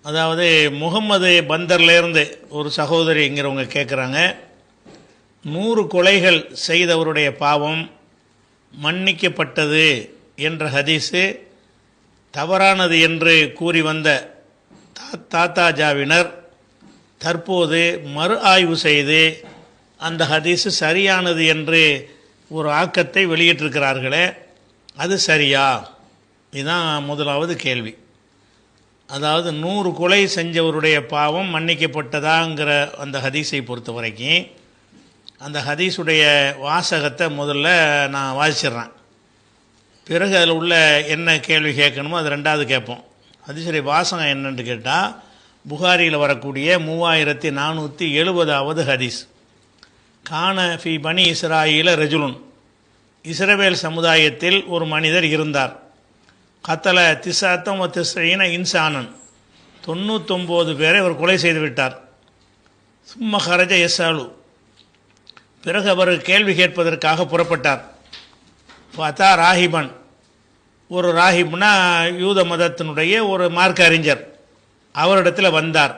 அதாவது முகம்மது பந்தர்லேருந்து ஒரு சகோதரிங்கிறவங்க கேட்குறாங்க, 100 கொலைகள் செய்தவருடைய பாவம் மன்னிக்கப்பட்டது என்ற ஹதீஸு தவறானது என்று கூறி வந்த தாத்தாஜாவினர் தற்போது மறு ஆய்வு செய்து அந்த ஹதீஸு சரியானது என்று ஒரு ஆக்கத்தை வெளியிட்டிருக்கிறார்களே, அது சரியா? இதுதான் முதலாவது கேள்வி. அதாவது 100 கொலை செஞ்சவருடைய பாவம் மன்னிக்கப்பட்டதாங்கிற அந்த ஹதீஸை பொறுத்த வரைக்கும் அந்த ஹதீஸுடைய வாசகத்தை முதல்ல நான் வாசிச்சிட்றேன். பிறகு அதில் உள்ள என்ன கேள்வி கேட்கணுமோ அது ரெண்டாவது கேட்போம். ஹதீஸுடைய வாசகம் என்னன்னு கேட்டால், புகாரியில் வரக்கூடிய 3470வது ஹதீஸ். கான ஃபி பனி இஸ்ராயீல ரஜுலுன், இஸ்ரவேல் சமுதாயத்தில் ஒரு மனிதர் இருந்தார். கத்தல திசாத்தம் திசையின இன்சானன், 99 பேரை அவர் கொலை செய்து விட்டார். சும்ம ஹரஜ எஸ்ஸாலு, பிறகு அவர் கேள்வி கேட்பதற்காக புறப்பட்டார். ஃபதா ராஹிபன், ஒரு ராஹிப்னா யூத மதத்தினுடைய ஒரு மார்க்க அறிஞர், அவரிடத்தில் வந்தார்.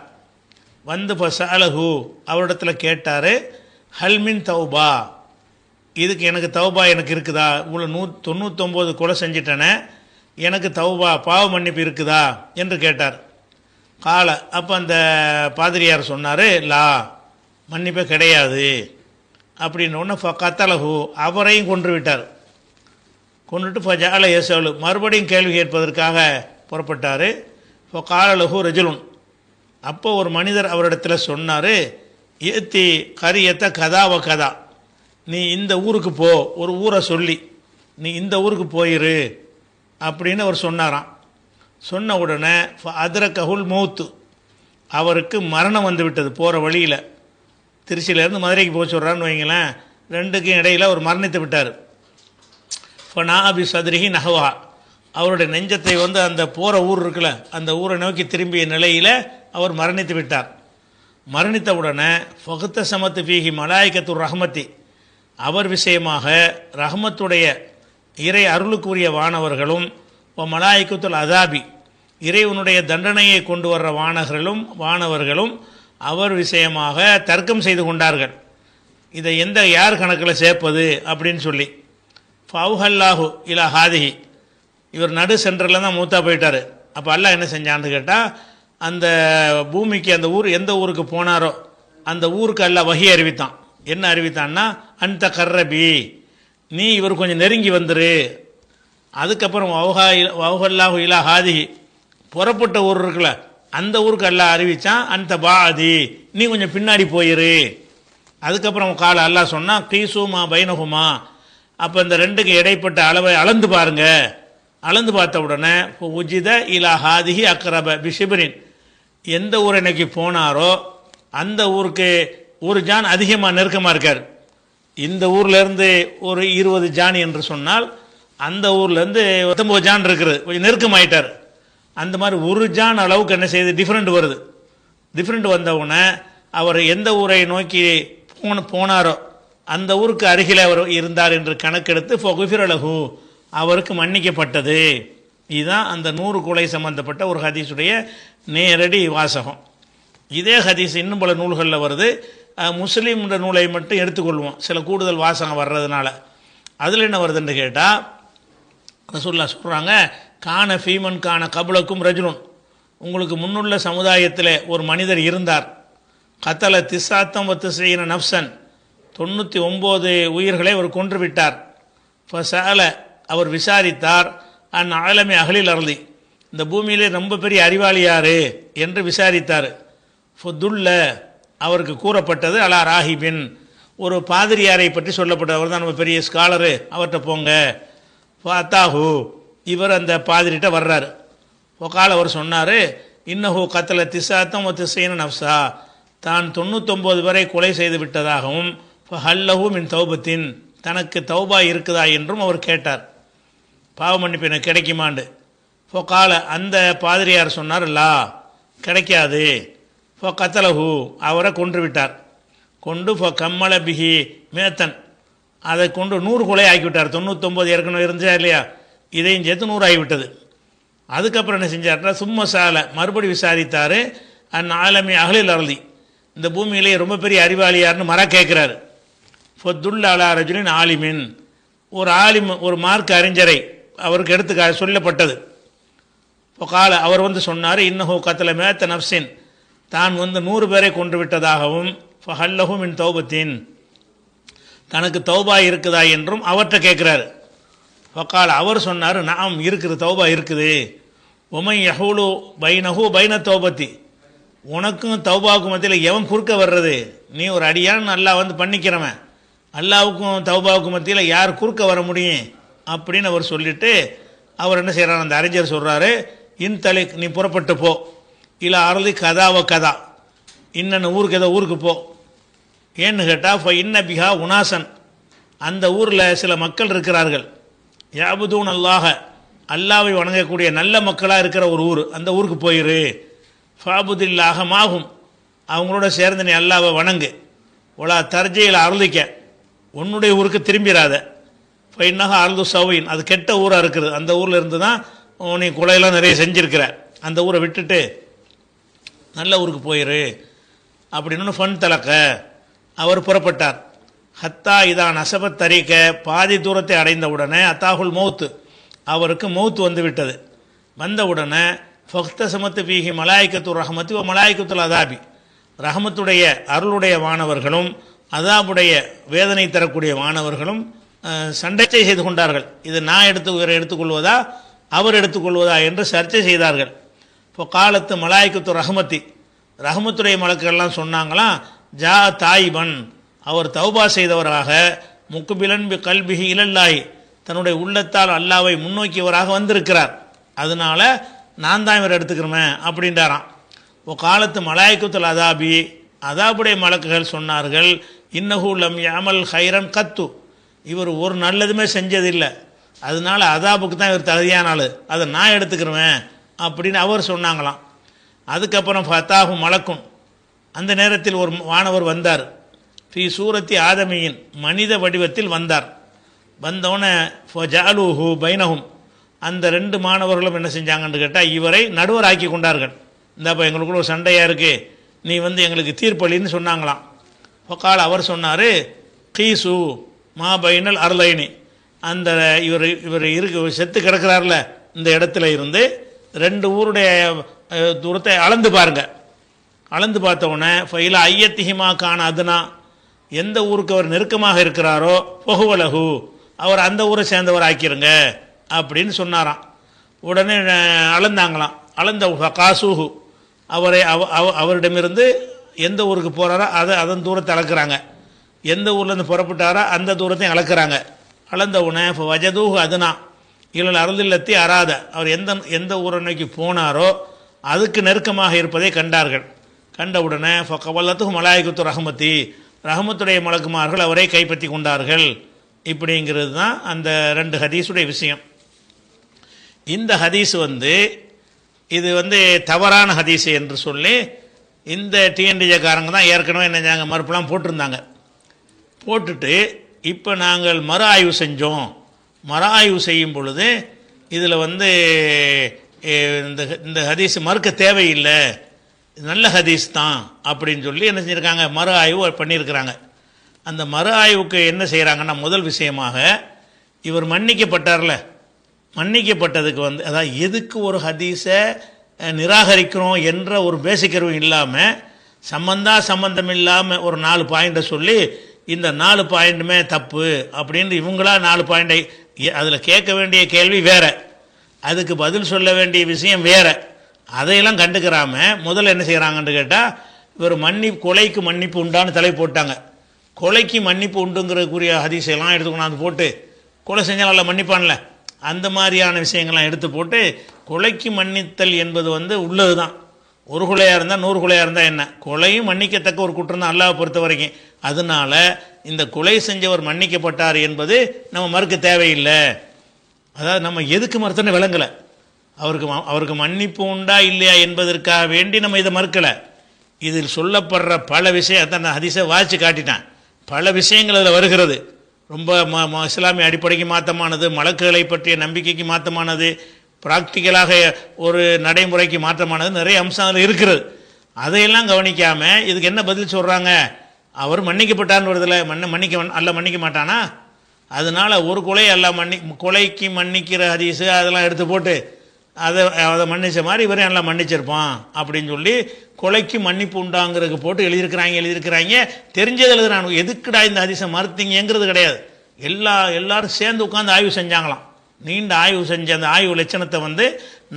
வந்து ஃபஸஅலஹு, அவரிடத்தில் கேட்டார், ஹல்மின் தௌபா, இதுக்கு எனக்கு தௌபா எனக்கு இருக்குதா? இவ்வளோ 99 கொலை செஞ்சிட்டேனே, எனக்கு தௌபா பாவ மன்னிப்பு இருக்குதா என்று கேட்டார். கால, அப்போ அந்த பாதிரியார் சொன்னார், லா, மன்னிப்பே கிடையாது அப்படின்னு ஒன்று. கத்தலஹு, அவரையும் கொன்று விட்டார். கொண்டுட்டு ஃபஜால யஸஅலு, மறுபடியும் கேள்வி கேட்பதற்காக புறப்பட்டார். காலலஹு ரஜுலுன், அப்போ ஒரு மனிதர் அவரிடத்தில் சொன்னார், ஏத்தி கரியத்தை கதாவ கதா, நீ இந்த ஊருக்கு போ, ஒரு ஊரை சொல்லி நீ இந்த ஊருக்கு போயிரு அப்படின்னு அவர் சொன்னாராம். சொன்ன உடனே அதரகஹுல் மௌத்து, அவருக்கு மரணம் வந்து விட்டது. போகிற வழியில் திருச்சியிலேருந்து மதுரைக்கு போக சொல்கிறான்னு வைங்களேன், ரெண்டுக்கும் இடையில் அவர் மரணித்து விட்டார். ஃபனா அபி சதுரிஹி நஹவா, அவருடைய நெஞ்சத்தை வந்து அந்த போகிற ஊர் இருக்குல்ல அந்த ஊரை நோக்கி திரும்பிய நிலையில் அவர் மரணித்து விட்டார். மரணித்த உடனே ஃபகுத்த சமத்து ஃபீஹி மலாய்கத்துர் ரஹ்மத்தி, அவர் விஷயமாக ரஹ்மத்துடைய இறை அருளுக்குரிய வானவர்களும் மலாய்கத்துல் அதாபி, இறைவனுடைய தண்டனையை கொண்டு வர்ற வானவர்களும் அவர் விஷயமாக தர்க்கம் செய்து கொண்டார்கள். இதை யார் கணக்கில் சேர்ப்பது அப்படின்னு சொல்லி. ஃபவுஹல்லாஹு இலா ஹாதிஹி, இவர் நடு சென்டரில் தான் மூத்தா போயிட்டார். அப்போ அல்லாஹ் என்ன செஞ்சான்னு கேட்டால், அந்த பூமிக்கு அந்த ஊர் எந்த ஊருக்கு போனாரோ அந்த ஊருக்கு அல்லாஹ் வஹி அறிவித்தான். என்ன அறிவித்தான்னா, அந்த கர்ரபி, நீ இவர் கொஞ்சம் நெருங்கி வந்துரு. அதுக்கப்புறம் வவுஹல்லாஹு இலா ஹாதிஹி, புறப்பட்ட ஊர் இருக்குல்ல அந்த ஊருக்கு அல்லாஹ் அறிவித்தான், அந்த பாதி, நீ கொஞ்சம் பின்னாடி போயிரு. அதுக்கப்புறம் கால அல்லாஹ் சொன்னால், கீசுமா பைனகுமா, அப்போ இந்த ரெண்டுக்கு இடைப்பட்ட அளவை அளந்து பாருங்க. அளந்து பார்த்த உடனே உஜித இலா ஹாதிஹி அக்ரப பிஷிபரின், எந்த ஊரை நோக்கி போனாரோ அந்த ஊருக்கு ஒரு ஜான் அதிகமாக நெருக்கமாக இருக்கார். இந்த ஊர்லேருந்து ஒரு 20 ஜான் என்று சொன்னால் அந்த ஊர்லேருந்து 19 ஜான் இருக்கிறது, கொஞ்சம் நெருக்கமாயிட்டார். அந்த மாதிரி ஒரு ஜான் அளவுக்கு என்ன செய்யுது, டிஃப்ரெண்ட் வருது. டிஃப்ரெண்ட் வந்தவுடனே அவர் எந்த ஊரை நோக்கி போனாரோ அந்த ஊருக்கு அருகில் அவர் இருந்தார் என்று கணக்கெடுத்து ஃபகுஃபிரலஹு, அவருக்கு மன்னிக்கப்பட்டது. இதுதான் அந்த 100 கொலை சம்பந்தப்பட்ட ஒரு ஹதீஸுடைய நேரடி வாசகம். இதே ஹதீஸ் இன்னும் பல நூல்களில் வருது. முஸ்லீம் நூலை மட்டும் எடுத்துக்கொள்வோம், சில கூடுதல் வாசகம் வர்றதுனால. அதில் என்ன வருதுன்னு கேட்டால், ரசூலுல்லாஹ் சொல்கிறாங்க, கான ஃபீமன் கான கபுலக்கும் ரஜுலுன், உங்களுக்கு முன்னுள்ள சமுதாயத்தில் ஒரு மனிதர் இருந்தார். கத்தல திசாத்தம் திசையின நப்சன், 99 உயிர்களை அவர் கொன்று விட்டார். ஃபஸஅல, அவர் விசாரித்தார், அன் ஆலமி அகலில் அருளி, இந்த பூமியிலே ரொம்ப பெரிய அறிவாளி யாரு என்று விசாரித்தார். ஃபதுல்ல, அவருக்கு கூறப்பட்டது, அலா ராஹிபின், ஒரு பாதிரியாரை பற்றி சொல்லப்பட்டது. அவர் தான் நம்ம பெரிய ஸ்காலரு, அவர்கிட்ட போங்க. ஃபஅத்தாஹு, இவர் அந்த பாதிரிட்ட வர்றார். ஒகால், அவர் சொன்னார், இன்னஹு கத்தல திசாத்தம் திசையின நப்சா, தான் 99 வரை கொலை செய்து விட்டதாகவும், ஹல்லஹு மின் தௌபத்தின், தனக்கு தௌபா இருக்குதா என்றும் அவர் கேட்டார். பாவ மன்னிப்பு எனக்கு கிடைக்குமாண்டு. ஃபொகால, அந்த பாதிரியார் சொன்னார், லா, கிடைக்காது. ஃபோ கத்தலஹு, அவரை கொன்று விட்டார். கொண்டு ஃபோ கம்மல பிஹி மேத்தன், அதை கொண்டு 100 கொலை ஆக்கிவிட்டார். 99 ஏற்கனவே இருந்துச்சா இல்லையா, இதையும் சேர்த்து 100 ஆகிவிட்டது. அதுக்கப்புறம் என்ன செஞ்சார்னா சும்மா சாலை மறுபடி விசாரித்தார். ஆலமி அகலில் அருளி, இந்த பூமியிலேயே ரொம்ப பெரிய அறிவாளியார்னு மர கேட்குறாரு. ஃபத்துல் அலா ரஜுலின் ஆலிமின், ஒரு ஆலிம் ஒரு மார்க் அறிஞரை அவருக்கு எடுத்து சொல்லப்பட்டது. இப்போ அவர் சொன்னார், இன்னஹு கத்தல மேத்த நப்சின், தான் 100 பேரை கொன்று விட்டதாகவும், ஃபஹல்லஹு மின் தௌபத்தின், தனக்கு தௌபா இருக்குதா என்றும் அவர்கிட்ட கேட்குறாரு. ஃபகால அவர் சொன்னார், நாம் இருக்குது, தௌபா இருக்குது. உமை யஹூலு பைனஹு பைன தௌபத்தி, உனக்கும் தௌபாவுக்கும் மத்தியில் எவன் குறுக்க வர்றது? நீ ஒரு அடியான் அல்லாஹ் பண்ணிக்கிறவன், அல்லாவுக்கும் தௌபாவுக்கும் மத்தியில் யார் குறுக்க வர முடியும் அப்படின்னு அவர் சொல்லிட்டு அவர் என்ன செய்கிறார், அந்த அறிஞர் சொல்கிறாரு, இன் தலிக், நீ புறப்பட்டு போ, இல்லை அறுதி கதாவ கதா, இன்னென்ன ஊருக்கு ஏதோ ஊருக்கு போ. ஏன்னு கேட்டால் இப்போ இன்ன பிஹா உனாசன், அந்த ஊரில் சில மக்கள் இருக்கிறார்கள், யாபுதூன் அல்லாஹ, அல்லாவை வணங்கக்கூடிய நல்ல மக்களாக இருக்கிற ஒரு ஊர், அந்த ஊருக்கு போயிரு. ஃபாபுதில்லாக மாகும், அவங்களோட சேர்ந்து நீ அல்லாவை வணங்கு. ஒலா தர்ஜையில் அருளிக்க, உன்னுடைய ஊருக்கு திரும்பிடாத. இப்போ இன்னக அருது சவின், அது கெட்ட ஊராக இருக்குது, அந்த ஊரில் இருந்து தான் நீ கொலையெல்லாம் நிறைய செஞ்சுருக்கிற, அந்த ஊரை விட்டுட்டு நல்ல ஊருக்கு போயிரு அப்படின்னு ஃபன் தலக்க அவர் புறப்பட்டார். ஹத்தா இதான் அசபத் தரிக்க, பாதி தூரத்தை அடைந்த உடனே அத்தாகுல் மௌத்து, அவருக்கு மௌத்து வந்து விட்டது. வந்த உடனே ஃபக்த சமத்து பீகி மலாய்க்கத்து ரஹமத்து மலாய்க்கத்துல் அதாபி, ரஹமத்துடைய அருளுடைய வானவர்களும் அதாபுடைய வேதனை தரக்கூடிய வானவர்களும் சண்டை செய்து கொண்டார்கள். இது நான் எடுத்துக்கொள்வதா அவர் எடுத்துக்கொள்வதா என்று சர்ச்சை செய்தார்கள். இப்போ காலத்து மலாய்க்கத்து ரஹமத்தி, ரஹமத்துடைய மலக்குகள்லாம் சொன்னாங்களாம், ஜா தாயிபன், அவர் தௌபா செய்தவராக, முக்குபிலன் பி கல்பிஹி இலல்லாஹி, தன்னுடைய உள்ளத்தால் அல்லாவை முன்னோக்கியவராக வந்திருக்கிறார், அதனால நான் தான் இவர் எடுத்துக்கிறேன் அப்படின்றாராம். ஓ காலத்து மலாய்க்கத்துல் அதாபி, அதாபுடைய மலக்குகள் சொன்னார்கள், இன்னஹு லம் யமல் ஹைரன் கத்து, இவர் ஒரு நல்லதுமே செஞ்சதில்லை, அதனால அதாபுக்கு தான் இவர் தகுதியான ஆள், அதை நான் எடுத்துக்கிறேன் அப்படின்னு அவர் சொன்னாங்களாம். அதுக்கப்புறம் ஃபத்தாஹு மலக்கும், அந்த நேரத்தில் ஒரு வானவர் வந்தார். ஃபி சூரத்தி ஆதமியின், மனித வடிவத்தில் வந்தார். வந்தோடனே ஃபஜாலுஹு பைனஹும், அந்த 2 மாணவர்களும் என்ன செஞ்சாங்கன்னு கேட்டால் இவரை நடுவர் ஆக்கி கொண்டார்கள். இந்தாப்பா எங்களுக்குள்ள ஒரு சண்டையாக இருக்குது, நீ எங்களுக்கு தீர்ப்பளின்னு சொன்னாங்களாம். ஃபகால் அவர் சொன்னார், கீசு மா பைனல் அருளைனி, அந்த இவர் செத்து கிடக்கிறார்ல இந்த இடத்துல இருந்து 2 ஊருடைய தூரத்தை அளந்து பாருங்க. அளந்து பார்த்தவுடனே ஃபைலா ஐயத்திஹிமா கான அதுனா, எந்த ஊருக்கு அவர் நெருக்கமாக இருக்கிறாரோ பொகுவலகு, அவர் அந்த ஊரை சேர்ந்தவர் ஆக்கிருங்க அப்படின்னு சொன்னாராம். உடனே அளந்தாங்களாம். அளந்த காசூஹு, அவரை அவரிடமிருந்து எந்த ஊருக்கு போகிறாரோ அதன் தூரத்தை அளக்குறாங்க, எந்த ஊர்லேருந்து புறப்பட்டாரோ அந்த தூரத்தையும் அளக்குறாங்க. அளந்த உடனே இப்போ வஜதூஹு அதுனா இல்லை அருளில்லத்தி அராத, அவர் எந்த ஊரை நோக்கி போனாரோ அதுக்கு நெருக்கமாக இருப்பதை கண்டார்கள். கண்ட உடனே ஃபகவல்லத்துஹு மலாய்க்கத்து ரஹமத்தி, ரஹமத்துடைய மலக்குமார்கள் அவரை கைப்பற்றி கொண்டார்கள். இப்படிங்கிறது தான் அந்த 2 ஹதீஸுடைய விஷயம். இந்த ஹதீஸ் இது தவறான ஹதீஸ் என்று சொல்லி இந்த டிஎன்டிஜேக்காரங்க தான் ஏற்கனவே என்ன செஞ்சாங்க, மறுப்பெல்லாம் போட்டிருந்தாங்க. போட்டுட்டு இப்போ நாங்கள் மறு ஆய்வு செஞ்சோம், மறு ஆய்வு செய்யும் பொழுது இதில் இந்த ஹதீஸ் மறுக்க தேவையில்லை, நல்ல ஹதீஸ் தான் அப்படின்னு சொல்லி என்ன செஞ்சுருக்காங்க, மறு ஆய்வு பண்ணியிருக்கிறாங்க. அந்த மறு ஆய்வுக்கு என்ன செய்கிறாங்கன்னா, முதல் விஷயமாக இவர் மன்னிக்கப்பட்டார்ல, மன்னிக்கப்பட்டதுக்கு அதாவது எதுக்கு ஒரு ஹதீஸை நிராகரிக்கிறோம் என்ற ஒரு பேசிக்கரும் இல்லாமல், சம்பந்தம் இல்லாமல் ஒரு 4 பாயிண்டை சொல்லி இந்த 4 பாயிண்ட்டுமே தப்பு அப்படின்னு இவங்களா 4 பாயிண்டை, அதில் கேட்க வேண்டிய கேள்வி வேற, அதுக்கு பதில் சொல்ல வேண்டிய விஷயம் வேற, அதையெல்லாம் கண்டுக்கிறாம முதல்ல என்ன செய்கிறாங்கன்னு கேட்டால், இவர் கொலைக்கு மன்னிப்பு உண்டான்னு தலை போட்டாங்க. கொலைக்கு மன்னிப்பு உண்டுங்கிறதுக்குரிய ஹதீஸெல்லாம் எடுத்து கொண்டாந்து போட்டு, கொலை செஞ்சால் நல்லா மன்னிப்பான்ல, அந்த மாதிரியான விஷயங்கள்லாம் எடுத்து போட்டு, கொலைக்கு மன்னித்தல் என்பது உள்ளது தான். ஒரு கொலையாக இருந்தால் 100 கொலையாக இருந்தால் என்ன, கொலையும் மன்னிக்கத்தக்க ஒரு குற்றம் தான் அல்லாஹ்வை பொறுத்த வரைக்கும். அதனால இந்த கொலை செஞ்சவர் மன்னிக்கப்பட்டார் என்பது நம்ம மறுக்க தேவையில்லை. அதாவது நம்ம எதுக்கு மறுத்தோன்னு விளங்கலை, அவருக்கு மன்னிப்பு உண்டா இல்லையா என்பதற்காக வேண்டி நம்ம இதை மறுக்கலை. இதில் சொல்லப்படுற பல விஷயத்தை நான் ஹதீஸை வாசித்து காட்டிட்டேன். பல விஷயங்கள் அதில் வருகிறது. ரொம்ப இஸ்லாமிய அடிப்படைக்கு மாற்றமானது, மலக்குகளை பற்றிய நம்பிக்கைக்கு மாற்றமானது, ப்ராக்டிக்கலாக ஒரு நடைமுறைக்கு மாற்றமானது நிறைய அம்சம் அதில் இருக்கிறது. அதையெல்லாம் கவனிக்காமல் இதுக்கு என்ன பதில் சொல்கிறாங்க? அவர் மன்னிக்கப்பட்டான்னு வருதில்ல, அல்ல மன்னிக்க மாட்டானா? அதனால் ஒரு கொலை எல்லாம் கொலைக்கு மன்னிக்கிற ஹதீஸு அதெல்லாம் எடுத்து போட்டு அதை மன்னிச்ச மாதிரி இவரே எல்லாம் மன்னிச்சிருப்பான் அப்படின்னு சொல்லி கொலைக்கு மன்னிப்பு உண்டாங்கிறதுக்கு போட்டு எழுதியிருக்கிறாங்க. தெரிஞ்சது எழுதுறாங்க. எதுக்குடா இந்த ஹதீஸை மறுத்தீங்கிறது கிடையாது. எல்லாரும் சேர்ந்து உட்காந்து ஆய்வு செஞ்சாங்களாம். நீண்ட ஆய்வு செஞ்ச அந்த ஆய்வு லட்சணத்தை வந்து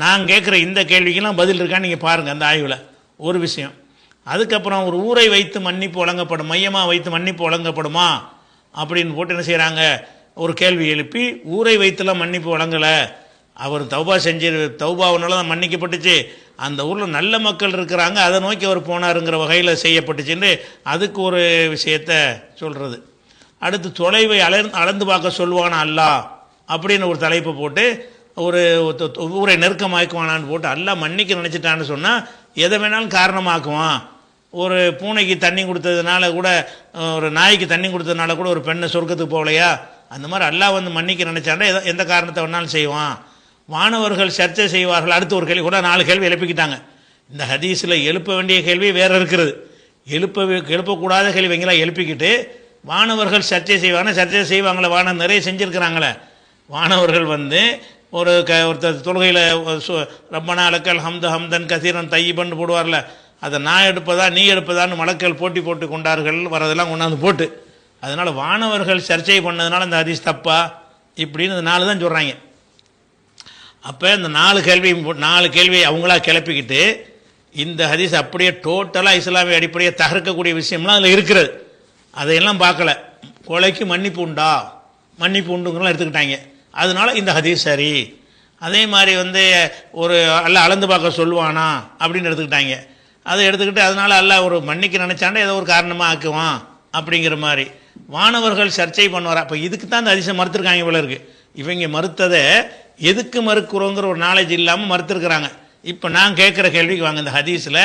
நான் கேட்குற இந்த கேள்விக்கெல்லாம் பதில் இருக்கான்னு நீங்கள் பாருங்கள் அந்த ஆய்வில். ஒரு விஷயம். அதுக்கப்புறம் ஒரு ஊரை வைத்து மன்னிப்பு வழங்கப்படும், மையமாக வைத்து மன்னிப்பு வழங்கப்படுமா அப்படின்னு போட்டு என்ன செய்கிறாங்க, ஒரு கேள்வி எழுப்பி ஊரை வைத்துலாம் மன்னிப்பு வழங்கலை, அவர் தௌபாவனால தான் மன்னிக்கப்பட்டுச்சு, அந்த ஊரில் நல்ல மக்கள் இருக்கிறாங்க, அதை நோக்கி அவர் போனாருங்கிற வகையில் செய்யப்பட்டுச்சுன்னு அதுக்கு ஒரு விஷயத்தை சொல்கிறது. அடுத்து தொலைவை அளந்து பார்க்க சொல்லுவானா அல்லாஹ் அப்படின்னு ஒரு தலைப்பை போட்டு ஒரு ஊரை நெருக்கமாக்குவானான்னு போட்டு அல்லாஹ் மன்னிக்க நினச்சிட்டான்னு சொன்னால் எதை வேணாலும் காரணமாக்குவான். ஒரு பூனைக்கு தண்ணி கொடுத்ததுனால கூட, ஒரு நாய்க்கு தண்ணி கொடுத்ததுனால கூட ஒரு பெண்ணை சொர்க்கத்துக்கு போகலையா? அந்த மாதிரி அல்லாஹ் வந்து மன்னிக்க நினைச்சாண்டா எந்த காரணத்தை வேணாலும் செய்வான். வானவர்கள் சர்ச்சை செய்வார்கள். அடுத்து ஒரு கேள்வி கூட 4 கேள்வி எழுப்பிக்கிட்டாங்க. இந்த ஹதீஸில் எழுப்ப வேண்டிய கேள்வி வேறு இருக்கிறது, எழுப்பக்கூடாத கேள்வி எங்கெல்லாம் எழுப்பிக்கிட்டு வானவர்கள் சர்ச்சை செய்வாங்களே, வானம் நிறைய செஞ்சுருக்கிறாங்களே. வானவர்கள் வந்து ஒருத்தர் தொழுகையில் ரப்பனா அலக்கல் ஹம்தன் கசீரன் தையிபன் போடுவார்ல, அதை நான் எடுப்பதா நீ எடுப்பதான்னு மலக்கள் போட்டு கொண்டார்கள் வரதெல்லாம் கொண்டாந்து போட்டு, அதனால் வானவர்கள் சர்ச்சை பண்ணதுனால இந்த ஹதீஸ் தப்பா இப்படின்னு 4 தான் சொல்கிறாங்க. அப்போ இந்த 4 கேள்வி அவங்களா கிளப்பிக்கிட்டு இந்த ஹதீஸ் அப்படியே டோட்டலாக இஸ்லாமிய அடிப்படையை தகர்க்கக்கூடிய விஷயம்லாம் அதில் இருக்கிறது. அதையெல்லாம் பார்க்கல. கொலைக்கு மன்னிப்பு உண்டுங்கலாம் எடுத்துக்கிட்டாங்க. அதனால இந்த ஹதீஸ் சரி. அதே மாதிரி வந்து ஒரு அல்லாஹ் அளந்து பார்க்க சொல்லுவானா அப்படின்னு எடுத்துக்கிட்டாங்க. அதை எடுத்துக்கிட்டு அதனால அல்லாஹ் ஒரு மன்னிக்க நினைச்சாண்டா ஏதோ ஒரு காரணமாக ஆக்குவான் அப்படிங்கிற மாதிரி வானவர்கள் சர்ச்சை பண்ணுவார். அப்போ இதுக்கு தான் இந்த ஹதீஸை மறுத்துருக்காங்க போல இருக்கு. இவங்க மறுத்ததை எதுக்கு மறுக்கிறோங்கிற ஒரு நாலேஜ் இல்லாமல் மறுத்துருக்குறாங்க. இப்போ நான் கேட்குற கேள்விக்கு வாங்க, இந்த ஹதீஸில்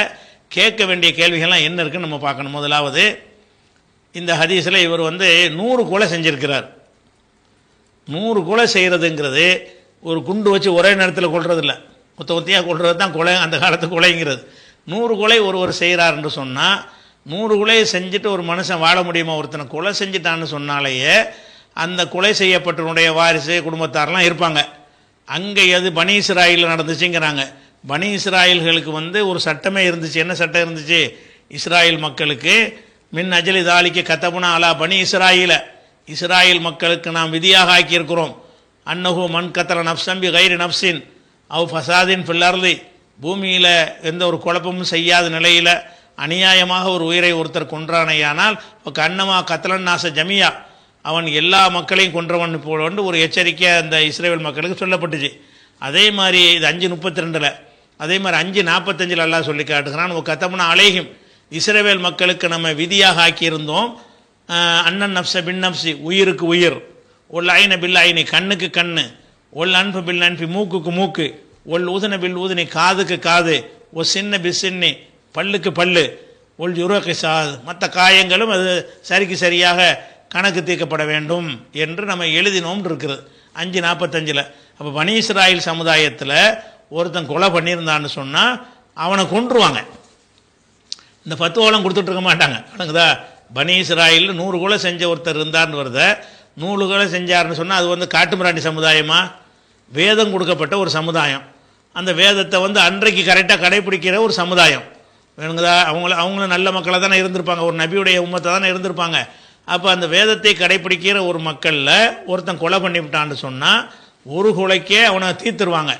கேட்க வேண்டிய கேள்விகள்லாம் என்ன இருக்குன்னு நம்ம பார்க்கணும். முதலாவது, இந்த ஹதீஸில் இவர் வந்து 100 கொலை செஞ்சிருக்கிறார். 100 கொலை செய்கிறதுங்கிறது ஒரு குண்டு வச்சு ஒரே நேரத்தில் கொள்றதில்ல, ஒத்தியாக கொள்வது தான் கொலை. அந்த காலத்து கொலைங்கிறது 100 கொலை ஒருவர் செய்கிறாருன்னு சொன்னால் 100 கொலையை செஞ்சுட்டு ஒரு மனுஷன் வாழ முடியுமா? ஒருத்தனை கொலை செஞ்சுட்டான்னு சொன்னாலேயே அந்த கொலை செய்யப்பட்டவனுடைய வாரிசு குடும்பத்தாரெலாம் இருப்பாங்க. அங்கே எது பனி இஸ்ராயில் நடந்துச்சுங்கிறாங்க. பனி இஸ்ராயில்களுக்கு வந்து ஒரு சட்டமே இருந்துச்சு. என்ன சட்டம் இருந்துச்சு? இஸ்ராயில் மக்களுக்கு மின் அஜலி தாலிக்கு கத்தபுனா அலா பனி இஸ்ராயில் மக்களுக்கு நாம் விதியாக ஆக்கியிருக்கிறோம். அன்னஹு மண் கத்தல நப்சம்பி கைரி நப்சின் அவ் ஃபசாதின் ஃபில்லர்லி, பூமியில் எந்த ஒரு குழப்பமும் செய்யாத நிலையில் அநியாயமாக ஒரு உயிரை ஒருத்தர் கொன்றானையானால் கண்ணமா கத்தலன் நாச ஜமியா, அவன் எல்லா மக்களையும் கொன்றவன் போல ஒரு எச்சரிக்கை அந்த இஸ்ரேல் மக்களுக்கு சொல்லப்பட்டுச்சு. அதே மாதிரி இது 5:32, அதே மாதிரி 5:45 அல்லாஹ் சொல்லி காட்டுகிறான். கத்தமுனா அலைஹிம், இஸ்ரேல் மக்களுக்கு நம்ம விதியாக ஆக்கியிருந்தோம். அண்ணன் நப்ச பின் நப்சி, உயிருக்கு உயிர், ஒல் ஐன பில் ஐனி, கண்ணுக்கு கண்ணு, ஒல் அன்பு பில் அன்பி, மூக்குக்கு மூக்கு, ஒல் ஊதுன பில் ஊதுனி, காதுக்கு காது, ஒல் சின்ன பிசின்னி, பல்லுக்கு பல்லு, ஒல் யுரோக்கு சாது, மற்ற காயங்களும் அது சரியாக கணக்கு தீர்க்கப்பட வேண்டும் என்று நம்ம எழுதினோம் இருக்கிறது 5:45. அப்போ பனி இஸ்ராயில் சமுதாயத்தில் ஒருத்தன் கொலை பண்ணியிருந்தான்னு சொன்னால் அவனை கொன்றுவாங்க. இந்த ஃபத்வாலாம் கொடுத்துட்டு இருக்க மாட்டாங்க. வணங்குதா? பனி இஸ்ராயில் 100 கொலை செஞ்ச ஒருத்தர் இருந்தார்னு வருத, 100 கொலை செஞ்சார்னு சொன்னால் அது வந்து காட்டுமிராண்டி சமுதாயமா? வேதம் கொடுக்கப்பட்ட ஒரு சமுதாயம். அந்த வேதத்தை வந்து அன்றைக்கு கரெக்டாக கடைபிடிக்கிற ஒரு சமுதாயம். வேணுங்கதா? அவங்களும் நல்ல மக்களாக தானே இருந்திருப்பாங்க, ஒரு நபியுடைய உம்மத்தை தானே இருந்திருப்பாங்க. அப்போ அந்த வேதத்தை கடைப்பிடிக்கிற ஒரு மக்களில் ஒருத்தன் கொலை பண்ணிவிட்டான்னு சொன்னால் ஒரு கொலைக்கே அவனை தீர்த்துருவாங்க.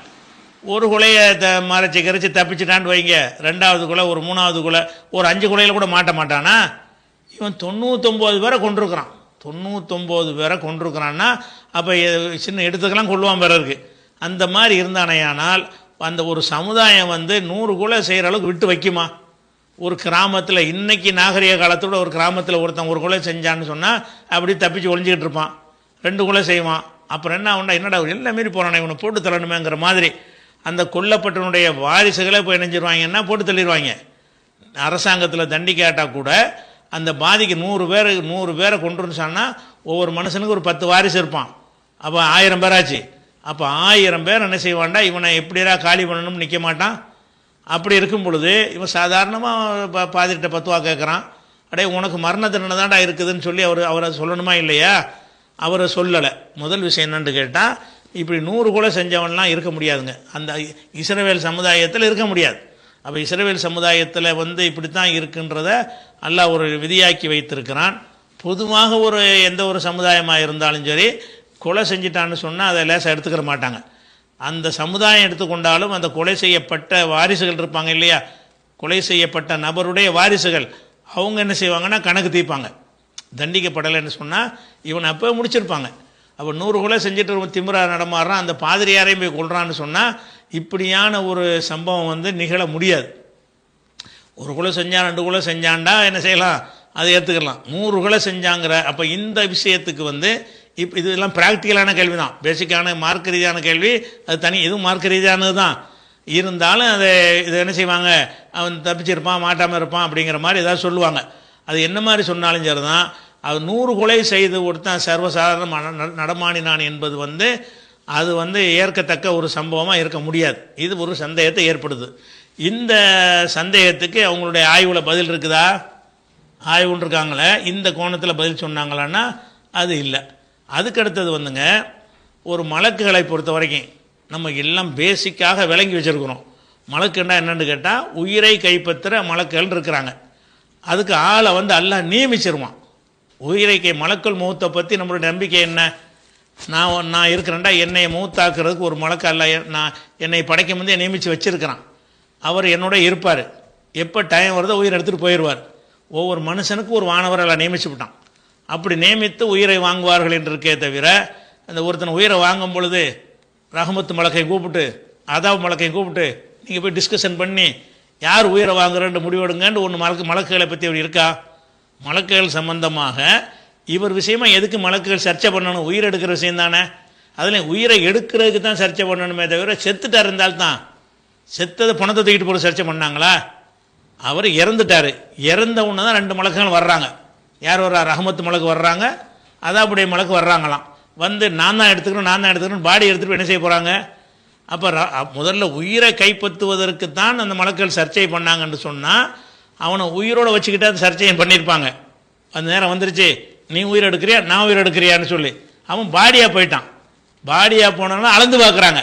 ஒரு கொலையை மறைச்சி கரைச்சி தப்பிச்சிட்டான்னு வைங்க, 2வது கொலை, ஒரு 3வது கொலை, ஒரு 5 கொலையில் கூட மாட்டானா? இவன் 99 பேரை கொண்டிருக்கிறான். 99 பேரை கொண்டிருக்கிறான்னா அப்போ சின்ன எடுத்துக்கெல்லாம் கொள்ளுவான் பிறருக்கு. அந்த மாதிரி இருந்தானையானால் அந்த ஒரு சமுதாயம் வந்து 100 கொலை செய்கிற அளவுக்கு விட்டு வைக்குமா? ஒரு கிராமத்தில் இன்னைக்கு நாகரிக காலத்தோட ஒரு கிராமத்தில் ஒருத்தன் ஒரு கொலை செஞ்சான்னு சொன்னால் அப்படி தப்பிச்சு ஒழிஞ்சிக்கிட்டு இருப்பான். 2 கொலை செய்வான். அப்புறம் என்னடா எல்லாம் மீறி போகிறானே, இவனை போட்டு தள்ளணுமேங்கிற மாதிரி அந்த கொல்லப்பட்டவனுடைய வாரிசுகளை போய் இணைஞ்சிருவாங்கன்னா போட்டு தள்ளிடுவாங்க. அரசாங்கத்தில் தண்டிக்காட்டால் கூட அந்த பாதிக்கு 100 பேரை கொண்டுன்னு சொன்னால் ஒவ்வொரு மனுஷனுக்கு ஒரு 10 வாரிசு இருப்பான். அப்போ 1000 பேராச்சு. அப்போ 1000 பேர் என்ன செய்வான்டா, இவனை எப்படிடா காலி பண்ணணும்னு நிற்க மாட்டான். அப்படி இருக்கும் பொழுது இவன் சாதாரணமாக பாதிரிட்ட பத்துவா கேட்குறான். அடே உனக்கு மரண தண்டனை தான்டா இருக்குதுன்னு சொல்லி அவரை சொல்லணுமா இல்லையா? அவரை சொல்லலை. முதல் விஷயம் என்னன்னு கேட்டால், இப்படி 100 கொலை செஞ்சவன்லாம் இருக்க முடியாதுங்க, அந்த இஸ்ரவேல் சமுதாயத்தில் இருக்க முடியாது. அப்போ இஸ்ரவேல் சமுதாயத்தில் இப்படி தான் இருக்குன்றத அல்லாஹ் ஒரு விதியாக்கி வைத்திருக்கிறான். பொதுவாக எந்த ஒரு சமுதாயமாக இருந்தாலும் சரி, கொலை செஞ்சிட்டான்னு சொன்னால் அதை லேசாக எடுத்துக்கிற மாட்டாங்க. அந்த சமுதாயம் எடுத்துக்கொண்டாலும் அந்த கொலை செய்யப்பட்ட வாரிசுகள் இருப்பாங்க இல்லையா, கொலை செய்யப்பட்ட நபருடைய வாரிசுகள், அவங்க என்ன செய்வாங்கன்னா கணக்கு தீர்ப்பாங்க. தண்டிக்கப்படலைன்னு சொன்னால் இவனை அப்போ முடிச்சிருப்பாங்க. அப்போ 100 கொலை செஞ்சுட்டு திமிரா நடமாடுறான், அந்த பாதிரியாரையும் போய் கொள்றான்னு சொன்னால் இப்படியான ஒரு சம்பவம் நிகழ முடியாது. 1 கொலை செஞ்சான் 2 கொலை செஞ்சான்டா என்ன செய்யலாம், அதை ஏற்றுக்கலாம். 100 கொலை செஞ்சாங்கிற அப்போ இந்த விஷயத்துக்கு இதெல்லாம் ப்ராக்டிக்கலான கேள்வி தான், பேசிக்கான மார்க்க ரீதியான கேள்வி. அது தனி, இதுவும் மார்க்க ரீதியானது தான். இருந்தாலும் இதை என்ன செய்வாங்க, அவன் தப்பிச்சிருப்பான் மாட்டாமல் இருப்பான் அப்படிங்கிற மாதிரி ஏதாவது சொல்லுவாங்க. அது என்ன மாதிரி சொன்னாலும் சரி தான், அது 100 கொலை செய்து ஒருத்தன் சர்வசாதாரண நடமாடினான் என்பது அது ஏற்கத்தக்க ஒரு சம்பவமாக இருக்க முடியாது. இது ஒரு சந்தேகத்தை ஏற்படுது. இந்த சந்தேகத்துக்கு அவங்களுடைய ஆய்வில் பதில் இருக்குதா? ஆய்வுன்னு இருக்காங்களே, இந்த கோணத்தில் பதில் சொன்னாங்களான்னா அது இல்லை. அதுக்கடுத்தது ஒரு மலக்குகளை பொறுத்த வரைக்கும் நம்ம எல்லாம் பேசிக்காக விளங்கி வச்சுருக்கிறோம். மலக்குன்னா என்னென்னு கேட்டால், உயிரை கைப்பற்றுற மலக்குகள் இருக்கிறாங்க. அதுக்கு ஆளை அல்லாஹ் நியமிச்சிருவான். உயிரை மலக்குள் மௌத்தை பற்றி நம்மளுடைய நம்பிக்கை என்ன? நான் இருக்கிறேன்டா, என்னை மௌத்தாக்குறதுக்கு ஒரு மலக்கு அல்லாஹ் என்னை படைக்கும் போதே நியமித்து வச்சிருக்கிறான். அவர் என்னோட இருப்பார். எப்போ டைம் வருதோ உயிரை எடுத்துகிட்டு போயிடுவார். ஒவ்வொரு மனுஷனுக்கும் ஒரு வானவர் எல்லாம் நியமிச்சு விட்டான். அப்படி நியமித்து உயிரை வாங்குவார்கள் என்று இருக்கே தவிர, அந்த ஒருத்தனை உயிரை வாங்கும் பொழுது ரஹமத்து மலக்கையும் கூப்பிட்டு அதாப் மலக்கையும் கூப்பிட்டு நீங்கள் போய் டிஸ்கஷன் பண்ணி யார் உயிரை வாங்குறேன்னு முடிவெடுங்கன்னு ஒன்று மலக்குகளை பற்றி அப்படி இருக்கா? மலக்குகள் சம்பந்தமாக இவர் விஷயமா எதுக்கு மலக்குகள் சர்ச்சை பண்ணணும்? உயிர் எடுக்கிற விஷயம் தானே. அதில் உயிரை எடுக்கிறதுக்கு தான் சர்ச்சை பண்ணணுமே தவிர, செத்துட்டா இருந்தால்தான், செத்ததை பணத்தை தூக்கிட்டு போகிற சர்ச்சை பண்ணாங்களா? அவர் இறந்துட்டார். இறந்த உடனே தான் 2 மலக்குகள் வர்றாங்க. யார் வர்றா? ரஹமத்து மலக்கு வர்றாங்க, அதாபுடைய மலக்கு வர்றாங்களாம். நான் தான் எடுத்துக்கிறேன் பாடி எடுத்துகிட்டு போய் என்ன செய்ய போகிறாங்க? அப்போ முதல்ல உயிரை கைப்பற்றுவதற்கு தான் அந்த மலக்குகள் சர்ச்சை பண்ணாங்கன்னு சொன்னால், அவனை உயிரோடு வச்சுக்கிட்டு அந்த சர்ச்சையை பண்ணியிருப்பாங்க. அந்த நேரம் வந்துருச்சு, நீ உயிர் எடுக்கிறியா நான் உயிர் எடுக்கிறியான்னு சொல்லி அவன் பாடியாக போயிட்டான். பாடியாக போனாலும் அளந்து பார்க்குறாங்க.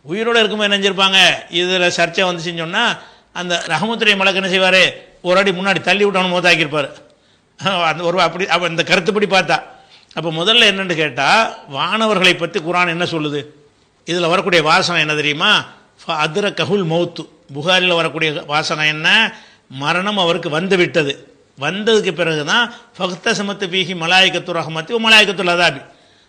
உயிரோடு இருக்கும்போது நினைஞ்சிருப்பாங்க. இதில் சர்ச்சை வந்துச்சுன்னு சொன்னால், அந்த ரஹமத்துடைய மலக்கு என்ன செய்வார்? ஒரு அடி முன்னாடி தள்ளி விட்டவனு மோத்தாக்கியிருப்பார். அந்த அப்படி அந்த கருத்துப்படி பார்த்தா. அப்போ முதல்ல என்னென்னு கேட்டால், வானவர்களை பற்றி குர்ஆன் என்ன சொல்லுது? இதில் வரக்கூடிய வாசகம் என்ன தெரியுமா? அதிர கஹுல் மௌத்து. புகாரில் வரக்கூடிய வாசகம் என்ன? மரணம் அவருக்கு வந்து விட்டது. வந்ததுக்கு பிறகு தான் ஃபக்த சமத்து பீஹி மலாய்கத்து ரஹமத்தி மலாய்கத்துல் அதாபி,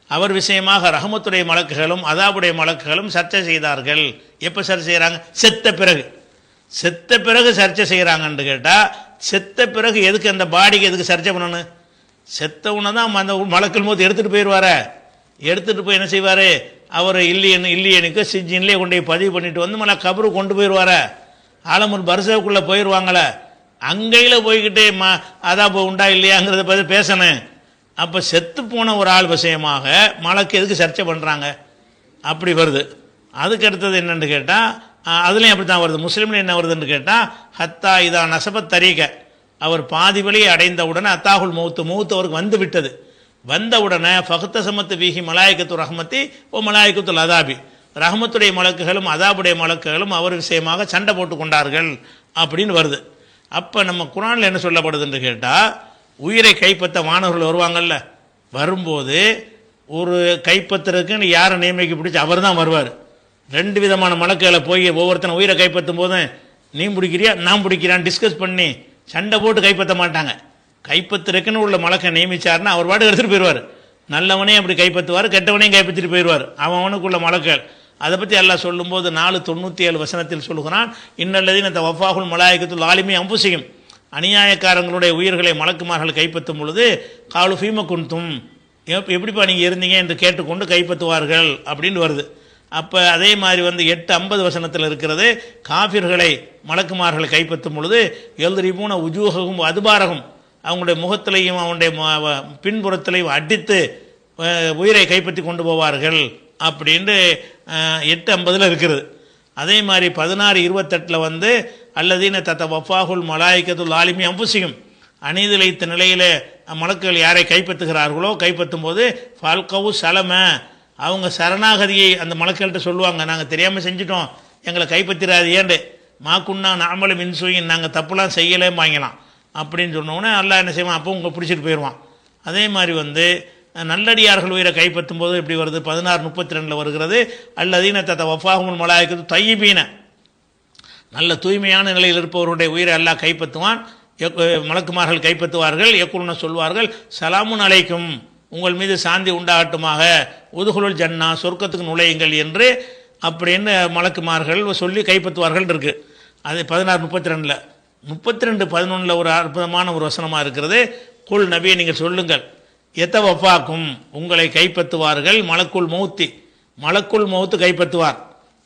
அவர் விஷயமாக ரஹமத்துடைய மலக்குகளும் அதாபுடைய மலக்குகளும் சர்ச்சை செய்தார்கள். எப்போ சர்ச்சை செய்கிறாங்க? செத்த பிறகு. செத்த பிறகு சர்ச்சை செய்கிறாங்கன்னு கேட்டால், செத்த பிறகு எதுக்கு அந்த பாடிக்கு எதுக்கு சர்ச்சை பண்ணணும்? செத்தவுன்னு தான் அந்த மலக்குள் மௌத் எடுத்துகிட்டு போயிடுவார. எடுத்துகிட்டு போய் என்ன செய்வார்? அவர் இல்லையனுக்கு சிஜின்லேயே கொண்டு போய் பதிவு பண்ணிட்டு மலை கபரு கொண்டு போயிடுவார. ஆலமுல் பர்சவுக்குள்ளே போயிடுவாங்களே, அங்கையில் போய்கிட்டே அதான் உண்டா இல்லையாங்கிறத பற்றி பேசணும். அப்போ செத்து போன ஒரு ஆள் விஷயமாக மலக்கு எதுக்கு சர்ச்சை பண்ணுறாங்க? அப்படி வருது. அதுக்கு அடுத்தது என்னென்னு கேட்டால், அதுலேயும் அப்படி தான் வருது. முஸ்லீமில் என்ன வருதுன்னு கேட்டால், ஹத்தா இதா நசபத் தரீக, அவர் பாதி வழியை அடைந்த உடனே அத்தாகுல் மௌத்து அவருக்கு வந்து விட்டது. வந்த உடனே ஃபக்த சமத்து வீஹி மலாய்கத்து ரஹமத்தி ஓ மலாய்கத்துல் அதாபி, ரஹமத்துடைய மலக்குகளும் அதாபுடைய மலக்குகளும் அவர் விஷயமாக சண்டை போட்டு கொண்டார்கள் அப்படின்னு வருது. அப்போ நம்ம குர்ஆனில் என்ன சொல்லப்படுதுன்னு கேட்டால், உயிரை கைப்பற்ற வானவர்கள் வருவாங்கள்ல, வரும்போது ஒரு கைப்பற்றுறதுக்குன்னு யாரை நியமிக்க பிடிச்சி அவர் தான் வருவார். 2 விதமான மலக்குகளை போய் ஒவ்வொருத்தனை உயிரை கைப்பற்றும் போதும் நீ பிடிக்கிறியா நான் பிடிக்கிறான்னு டிஸ்கஸ் பண்ணி சண்டை போட்டு கைப்பற்ற மாட்டாங்க. கைப்பற்றுறதுக்குன்னு உள்ள மலக்கை நியமிச்சார்னா அவர் பாட்டு எடுத்துகிட்டு போயிடுவார். நல்லவனையும் அப்படி கைப்பற்றுவார், கெட்டவனையும் கைப்பற்றிட்டு போயிடுவார். அவனுக்குள்ள மலக்கள். அதை பற்றி அல்லாஹ் சொல்லும்போது 497 வசனத்தில் சொல்லுகிறான், இன்னல்லதீன தவஃபாஹுல் மலாயிகத்துல் ஆலிமி அம்புசியும், அநியாயக்காரங்களுடைய உயிர்களை மலக்குமார்கள் கைப்பற்றும் பொழுது காலு ஃபீம குன்தும், எப்படிப்பா நீங்கள் இருந்தீங்க என்று கேட்டுக்கொண்டு கைப்பற்றுவார்கள் அப்படின்னு வருது. அப்போ அதே மாதிரி 850 வசனத்தில் இருக்கிறது, காஃபிர்களை மலக்குமார்களை கைப்பற்றும் பொழுது எல்ரிபூன உஜூஹகும் அதுபாரகும், அவங்களுடைய முகத்திலையும் அவனுடைய பின்புறத்திலையும் அடித்து உயிரை கைப்பற்றி கொண்டு போவார்கள் அப்படின்ட்டு 8:50 இருக்கிறது. அதே மாதிரி 16:28 வந்து அல்லதீன தத்த வஃபாகுல் மலாய்க்கத்துல் ஆலிமி அம்புசியும் அநீதிழைத்த நிலையில் மலக்குகள் யாரை கைப்பற்றுகிறார்களோ கைப்பற்றும் போது ஃபால்கவு சலம அவங்க சரணாகதியை அந்த மலக்கள்கிட்ட சொல்லுவாங்க, நாங்கள் தெரியாமல் செஞ்சிட்டோம், எங்களை கைப்பற்றிடாது ஏண்டு மாக்குன்னா நாமளும் மின்சுயின் நாங்கள் தப்புலாம் செய்யலே வாங்கலாம் அப்படின்னு சொன்னோன்னே அல்லாஹ் என்ன செய்வான், அப்போ உங்களை பிடிச்சிட்டு போயிடுவான். அதே மாதிரி வந்து நல்லடியார்கள் உயிரை கைப்பற்றும் போது எப்படி வருது, 16:32 வருகிறது. அல்லதீன தத்த வஃபாகுல் மலாய்க்கத்து தையீபீன நல்ல தூய்மையான நிலையில் இருப்பவருடைய உயிரை அல்லாஹ் கைப்பற்றுவான். மலக்குமார்கள் கைப்பற்றுவார்கள். யக்குல்ன சொல்வார்கள், சலாமுன் அலைக்கும் உங்கள் மீது சாந்தி உண்டாகட்டுமாக, உதுகுலுல் ஜன்னா சொர்க்கத்துக்கு நுழையுங்கள் என்று அப்படின்னு மலக்குமார்கள் சொல்லி கைப்பற்றுவார்கள் இருக்கு. அது 16:32. 32:11 ஒரு அற்புதமான ஒரு வசனமாக இருக்கிறது. குல் நபியை நீங்கள் சொல்லுங்கள், எத்தவஃபாக்கும் உங்களை கைப்பற்றுவார்கள் மலக்குல் மௌத்தி மலக்குல் மௌத்து கைப்பற்றுவார்,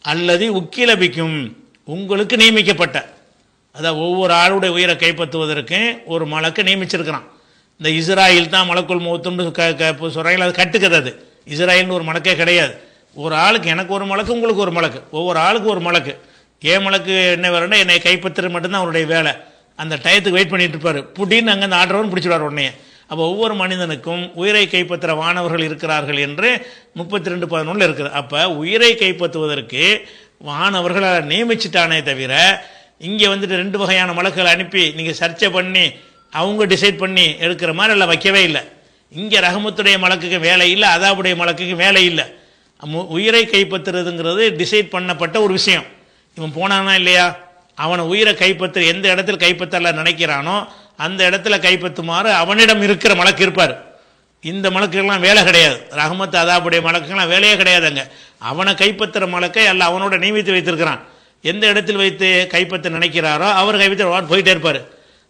அல்லது உக்கிலபிக்கும் உங்களுக்கு நியமிக்கப்பட்ட, அதாவது ஒவ்வொரு ஆளுடைய உயிரை கைப்பற்றுவதற்கு ஒரு மலக்கு நியமிச்சிருக்கிறான். இந்த இஸ்ராயில் தான் மலக்குல் மௌத்துன்னு சொல்கிறாங்க, அது கட்டுக்கிறது. அது இஸ்ராயில்னு ஒரு மலக்கே கிடையாது. ஒரு ஆளுக்கு எனக்கு ஒரு மலக்கு, உங்களுக்கு ஒரு மலக்கு, ஒவ்வொரு ஆளுக்கு ஒரு மலக்கு. ஏன் மலக்கு என்ன வேலைன்னா என்னை கைப்பற்றுறது மட்டும்தான் அவருடைய வேலை. அந்த டயத்துக்கு வெயிட் பண்ணிட்டு இருப்பார், புட்டின்னு அங்கே அந்த ஆர்டரும் பிடிச்சிடுவார் உடனே. அப்போ ஒவ்வொரு மனிதனுக்கும் உயிரை கைப்பற்றுற வானவர்கள் இருக்கிறார்கள் என்று 32:11 இருக்குது. அப்போ உயிரை கைப்பற்றுவதற்கு வானவர்களை நியமிச்சிட்டானே தவிர இங்கே வந்துட்டு 2 வகையான மலக்குகளை அனுப்பி நீங்கள் சர்ச்சை பண்ணி அவங்க டிசைட் பண்ணி எடுக்கிற மாதிரி எல்லாம் வைக்கவே இல்லை. இங்கே ரஹமத்துடைய மலக்குக்கு வேலை இல்லை, அதாவுடைய மலக்குக்கு வேலை இல்லை. உயிரை கைப்பற்றுறதுங்கிறது டிசைட் பண்ணப்பட்ட ஒரு விஷயம். இவன் போனானா இல்லையா, அவனை உயிரை கைப்பற்ற எந்த இடத்துல கைப்பற்றல நினைக்கிறானோ அந்த இடத்துல கைப்பற்றுமாறு அவனிடம் இருக்கிற மலக்கு இருப்பார். இந்த மலக்குகள்லாம் வேலை கிடையாது. ரஹமத் அதாவுடைய மலக்குகள்லாம் வேலையே கிடையாதுங்க. அவனை கைப்பற்றுற மலக்கை அல்ல அவனோட நியமித்து வைத்திருக்கிறான். எந்த இடத்தில் வைத்து கைப்பற்ற நினைக்கிறாரோ அவர் கைப்பற்ற போயிட்டே இருப்பார்.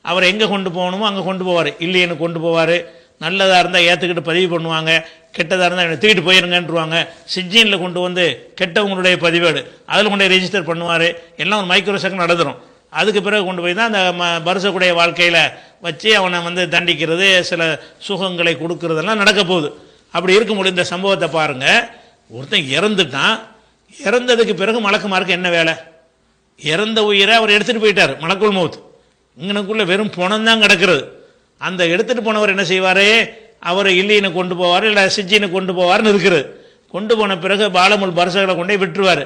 அவர் எங்கே கொண்டு போகணுமோ அங்கே கொண்டு போவார். இல்லைன்னு கொண்டு போவார். நல்லதாக இருந்தால் ஏற்றுக்கிட்டு பதிவு பண்ணுவாங்க, கெட்டதாக இருந்தால் என்னை தூக்கிட்டு போயிருங்கன்றுவாங்க. சிஜ்ஜீனில் கொண்டு வந்து கெட்டவங்களுடைய பதிவேடு அதில் கொண்டு ரெஜிஸ்டர் பண்ணுவார். எல்லாம் ஒரு மைக்ரோ செகண்ட் நடந்துடும். அதுக்கு பிறகு கொண்டு போய் தான் அந்த பரிசக்கூடிய வாழ்க்கையில் வச்சு அவனை வந்து தண்டிக்கிறது, சில சுகங்களை கொடுக்கறதெல்லாம் நடக்க போகுது. அப்படி இருக்கும்போது இந்த சம்பவத்தை பாருங்கள். ஒருத்தன் இறந்துட்டான், இறந்ததுக்கு பிறகு மலக்குமாருக்கு என்ன வேலை? இறந்த உயிரை அவர் எடுத்துகிட்டு போயிட்டார் மலக்குல் மௌத். இங்கனுக்குள்ளே வெறும் பணம் தான் கிடக்கிறது. அந்த எடுத்துகிட்டு போனவர் என்ன செய்வார், அவர் இல்லின்னு கொண்டு போவார், இல்லை சிஜ்ஜின்னு கொண்டு போவார்னு இருக்கிறது. கொண்டு போன பிறகு பாலமுல் பரிசகளை கொண்டே விட்டுருவார்.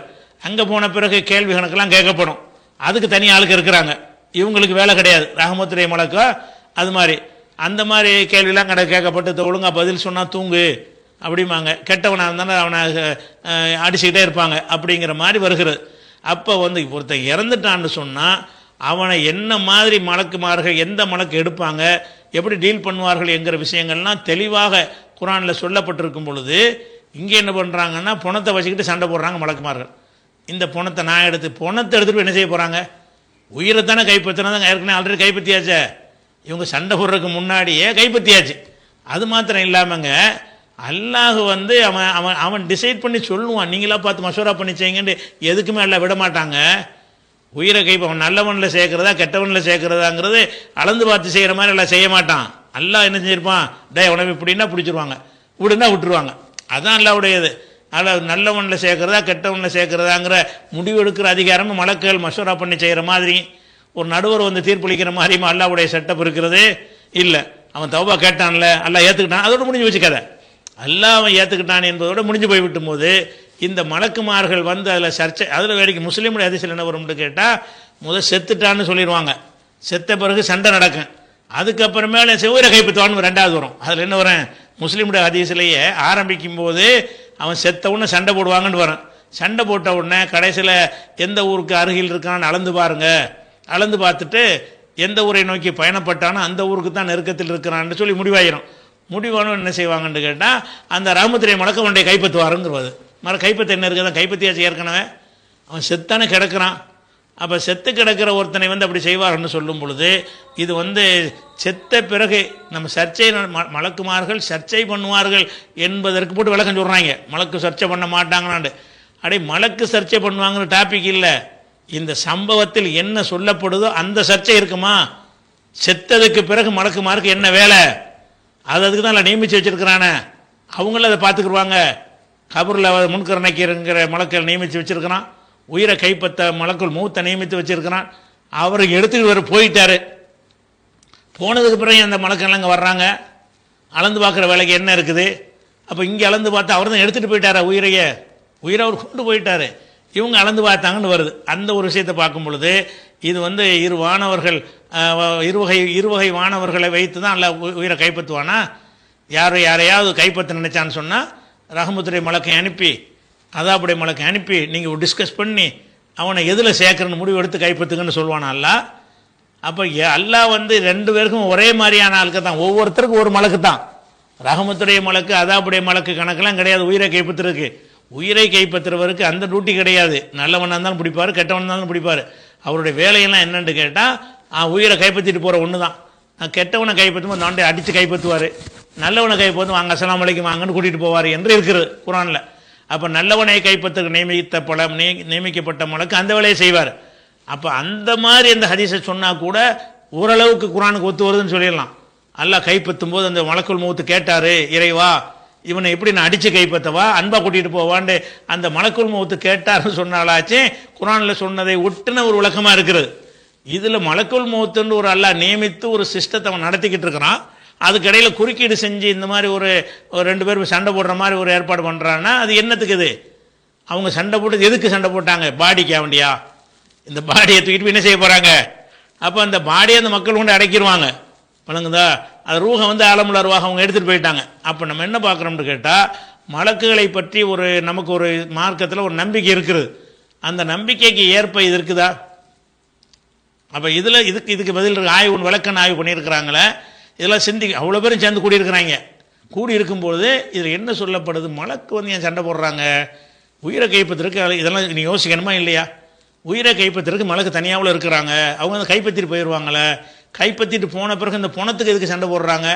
அங்கே போன பிறகு கேள்வி கணக்கெல்லாம் கேட்கப்படும். அதுக்கு தனி ஆளுக்கு இருக்கிறாங்க. இவங்களுக்கு வேலை கிடையாது. ரஹமத்துடைய மலக்கா அது மாதிரி அந்த மாதிரி கேள்வியெல்லாம் கேட்கப்பட்டு ஒழுங்காக பதில் சொன்னால் தூங்கு அப்படிம்பாங்க. கெட்டவனாக இருந்தாலும் அவனை அடிச்சுக்கிட்டே இருப்பாங்க. அப்படிங்கிற மாதிரி வருகிறது. அப்போ வந்து ஒருத்தர் இறந்துட்டான்னு சொன்னால் அவனை என்ன மாதிரி மலக்குமார்கள் எந்த மலக்கு எடுப்பாங்க, எப்படி டீல் பண்ணுவார்கள் என்கிற விஷயங்கள்லாம் தெளிவாக குரானில் சொல்லப்பட்டிருக்கும் பொழுது இங்கே என்ன பண்ணுறாங்கன்னா பணத்தை வச்சுக்கிட்டு சண்டை போடுறாங்க மலக்குமார்கள். இந்த பணத்தை நான் பணத்தை எடுத்துகிட்டு என்ன செய்ய போகிறாங்க? உயிரை தானே கைப்பற்றினா, ஏற்கனவே ஆல்ரெடி கைப்பற்றியாச்சே. இவங்க சண்டை போடுறதுக்கு முன்னாடியே கைப்பற்றியாச்சு. அது மாத்திரம் இல்லாமங்க அல்லாஹ் வந்து அவன் அவன் அவன் டிசைட் பண்ணி சொல்லுவான், நீங்களாக பார்த்து மசோரா பண்ணி செய்யுங்கன்னு. எதுக்குமே எல்லாம் விட மாட்டாங்க. உயிரை அவன் நல்லவனில் சேர்க்கிறதா கெட்டவனில் சேர்க்கிறதாங்கிறது அளந்து பார்த்து செய்கிற மாதிரி எல்லாம் செய்ய மாட்டான். அல்லாஹ் என்ன செஞ்சிருப்பான், உனக்கு இப்படின்னா பிடிச்சிருவாங்க, விடுனா விட்டுருவாங்க. அதான் அல்லாஹ்வுடையது. அதில் நல்லவனில் சேர்க்கிறதா கெட்டவனில் சேர்க்கிறதாங்கிற முடிவு எடுக்கிற அதிகாரமும் மலக்குகள் மசோரா பண்ணி செய்கிற மாதிரி ஒரு நடுவர் வந்து தீர்ப்பளிக்கிற மாதிரியும் அல்லாஹ்வுடைய செட்டப் இருக்கிறது இல்லை. அவன் தௌபா கேட்டான்ல, அல்லாஹ் ஏற்றுக்கிட்டான், அதோட முடிஞ்சு வச்சுக்காத. அல்லாஹ் அவன் ஏற்றுக்கிட்டான் என்பதோட முடிஞ்சு போய்விட்டும் போது இந்த மலக்குமார்கள் வந்து அதில் சர்ச்சை. அதில் வேடிக்கை முஸ்லீமுடைய ஹதீஸில் என்ன வரும்னு கேட்டால், முதல் செத்துட்டான்னு சொல்லிடுவாங்க, செத்த பிறகு சண்டை நடக்கும், அதுக்கப்புறமேல செவ்வரை கைப்பற்றுவான்னு 2வது வரும். அதில் என்ன வரும், முஸ்லீமுடைய ஹதீஸிலேயே ஆரம்பிக்கும் போது அவன் செத்த உடனே சண்டை போடுவாங்கன்னு வரும். சண்டை போட்ட உடனே கடைசியில் எந்த ஊருக்கு அருகில் இருக்கான்னு அளந்து பாருங்க, அளந்து பார்த்துட்டு எந்த ஊரை நோக்கி பயணப்பட்டானோ அந்த ஊருக்கு தான் நெருக்கத்தில் இருக்கிறான்னு சொல்லி முடிவாயிரும். முடிவானு என்ன செய்வாங்கன்னு கேட்டால் அந்த ரஹமத்துடைய மலக்க ஒன்றை கைப்பற்றுவாருங்கிறது. கைப்பற்ற என்ன இருக்குது, கைப்பற்றியாச்சு ஏற்கனவே. அவன் செத்தானே கிடக்கிறான். அப்போ செத்து கிடக்கிற ஒருத்தனை வந்து அப்படி செய்வார்னு சொல்லும் பொழுது இது வந்து செத்த பிறகு நம்ம சர்ச்சை மலக்குமார்கள் சர்ச்சை பண்ணுவார்கள் என்பதற்கு போட்டு விளக்கம் சொல்கிறாங்க. மலக்கு சர்ச்சை பண்ண மாட்டாங்களாண்டு. அடே மலக்கு சர்ச்சை பண்ணுவாங்கன்னு டாபிக் இல்லை. இந்த சம்பவத்தில் என்ன சொல்லப்படுதோ அந்த சர்ச்சை இருக்குமா? செத்ததுக்கு பிறகு மலக்குமாருக்கு என்ன வேலை, அது அதுக்கு தான் நியமித்து வச்சிருக்கிறானே, அவங்களும் அதை பார்த்துக்குருவாங்க. கபூரில் முன்கரணைக்கிற மலக்கள் நியமித்து வச்சுருக்கிறான், உயிரை கைப்பற்ற மலக்குள் மௌத்தை நியமித்து வச்சுருக்கிறான். அவருக்கு எடுத்துக்கிட்டு வர போயிட்டார். போனதுக்கு பிறகு அந்த மலக்கெல்லாம் இங்கே வர்றாங்க, அளந்து பார்க்குற வேலைக்கு என்ன இருக்குது. அப்போ இங்கே அளந்து பார்த்தா அவர் தான் எடுத்துகிட்டு போயிட்டாரா உயிரை அவர் கொண்டு போயிட்டார். இவங்க அளந்து பார்த்தாங்கன்னு வருது. அந்த ஒரு விஷயத்தை பார்க்கும் பொழுது இது இருவகை வானவர்களை வைத்து தான் அல்ல உயிரை கைப்பற்றுவானா? யாரையாவது கைப்பற்ற நினைச்சான்னு சொன்னால் ரஹமத்துடைய மலக்கை அனுப்பி, அதாபுடைய மலக்கை அனுப்பி நீங்கள் டிஸ்கஸ் பண்ணி அவனை எதில் சேர்க்கறன்னு முடிவு எடுத்து கைப்பற்றுங்கன்னு சொல்லுவானா அல்லா? அப்போ அல்லாஹ் ரெண்டு பேருக்கும் ஒரே மாதிரியான ஆளுக்கு தான், ஒவ்வொருத்தருக்கும் ஒரு மலக்கு தான். ரஹமத்துடைய மலக்கு அதாபுடைய மலக்கு கணக்கெல்லாம் கிடையாது. உயிரை கைப்பற்றுறதுக்கு உயிரை கைப்பற்றுறவருக்கு அந்த டியூட்டி கிடையாது. நல்லவனாக இருந்தாலும் பிடிப்பார், கெட்டவனாக இருந்தாலும் பிடிப்பார். அவருடைய வேலையெல்லாம் என்னன்னு கேட்டால் உயிரை கைப்பற்றிட்டு போகிற ஒன்று தான். கெட்டவனை கைப்பற்றும் போது நாண்டை அடித்து கைப்பற்றுவார், நல்லவனை கைப்பற்றும் வாங்க அஸ்ஸலாமு அலைக்கும் வாங்கன்னு கூட்டிகிட்டு போவார் என்று இருக்கிறது குர்ஆனில். அப்போ நல்லவனை கைப்பற்ற நியமிக்கப்பட்ட மலக்கு அந்த வேலையை செய்வார். அப்போ அந்த மாதிரி அந்த ஹதீஸை சொன்னால் கூட ஓரளவுக்கு குர்ஆனுக்கு ஒத்து வருதுன்னு சொல்லிடலாம். அல்லாஹ் கைப்பற்றும் போது அந்த மலக்குல் மௌத்து கேட்டார், இறைவா இவனை எப்படி நான் அடித்து கைப்பற்றவா, அன்பா கூட்டிகிட்டு போவான்னு அந்த மலக்குல் மௌத்து கேட்டார்னு சொன்னாலாச்சே குர்ஆனில் சொன்னதை ஒட்டுன ஒரு விளக்கமாக இருக்கிறது. இதில் மலக்குல் மௌத்துன்னு ஒரு அல்லாஹ் நியமித்து ஒரு சிஸ்டத்தை அவன் நடத்திக்கிட்டு இருக்கிறான். அதுக்கடையில் குறுக்கீடு செஞ்சு இந்த மாதிரி ஒரு ரெண்டு பேரும் சண்டை போடுற மாதிரி ஒரு ஏற்பாடு பண்ணுறான்னா அது என்னத்துக்கு? இது அவங்க சண்டை போட்டு எதுக்கு சண்டை போட்டாங்க? பாடிக்கா வேண்டியா? இந்த பாடியை தூக்கிட்டு என்ன செய்ய போகிறாங்க? அப்போ அந்த பாடியை அந்த மக்கள் கொண்டு அடைக்கிடுவாங்க. வழங்குதா? அது ரூஹை ஆலமுல் அர்வாஹ் அவங்க எடுத்துகிட்டு போயிட்டாங்க. அப்போ நம்ம என்ன பார்க்குறோம்னு கேட்டால் மலக்குகளை பற்றி நமக்கு ஒரு மார்க்கத்தில் ஒரு நம்பிக்கை இருக்குது. அந்த நம்பிக்கைக்கு ஏற்ப இது இருக்குதா? அப்போ இதுக்கு பதில் விளக்கண ஆய்வு பண்ணியிருக்கிறாங்களே, இதெல்லாம் அவ்வளோ பேரும் சேர்ந்து கூடியிருக்கிறாங்க. கூடி இருக்கும்பொழுது இதில் என்ன சொல்லப்படுது? மலக்கு ஏன் சண்டை போடுறாங்க? உயிரை கைப்பற்றுறதுக்கு இதெல்லாம் நீ யோசிக்கணுமா இல்லையா? உயிரை கைப்பற்றுறதுக்கு மலக்கு தனியாவில் இருக்கிறாங்க, அவங்க கைப்பற்றிட்டு போயிடுவாங்களே. கைப்பற்றிட்டு போன பிறகு இந்த பணத்துக்கு எதுக்கு சண்டை போடுறாங்க?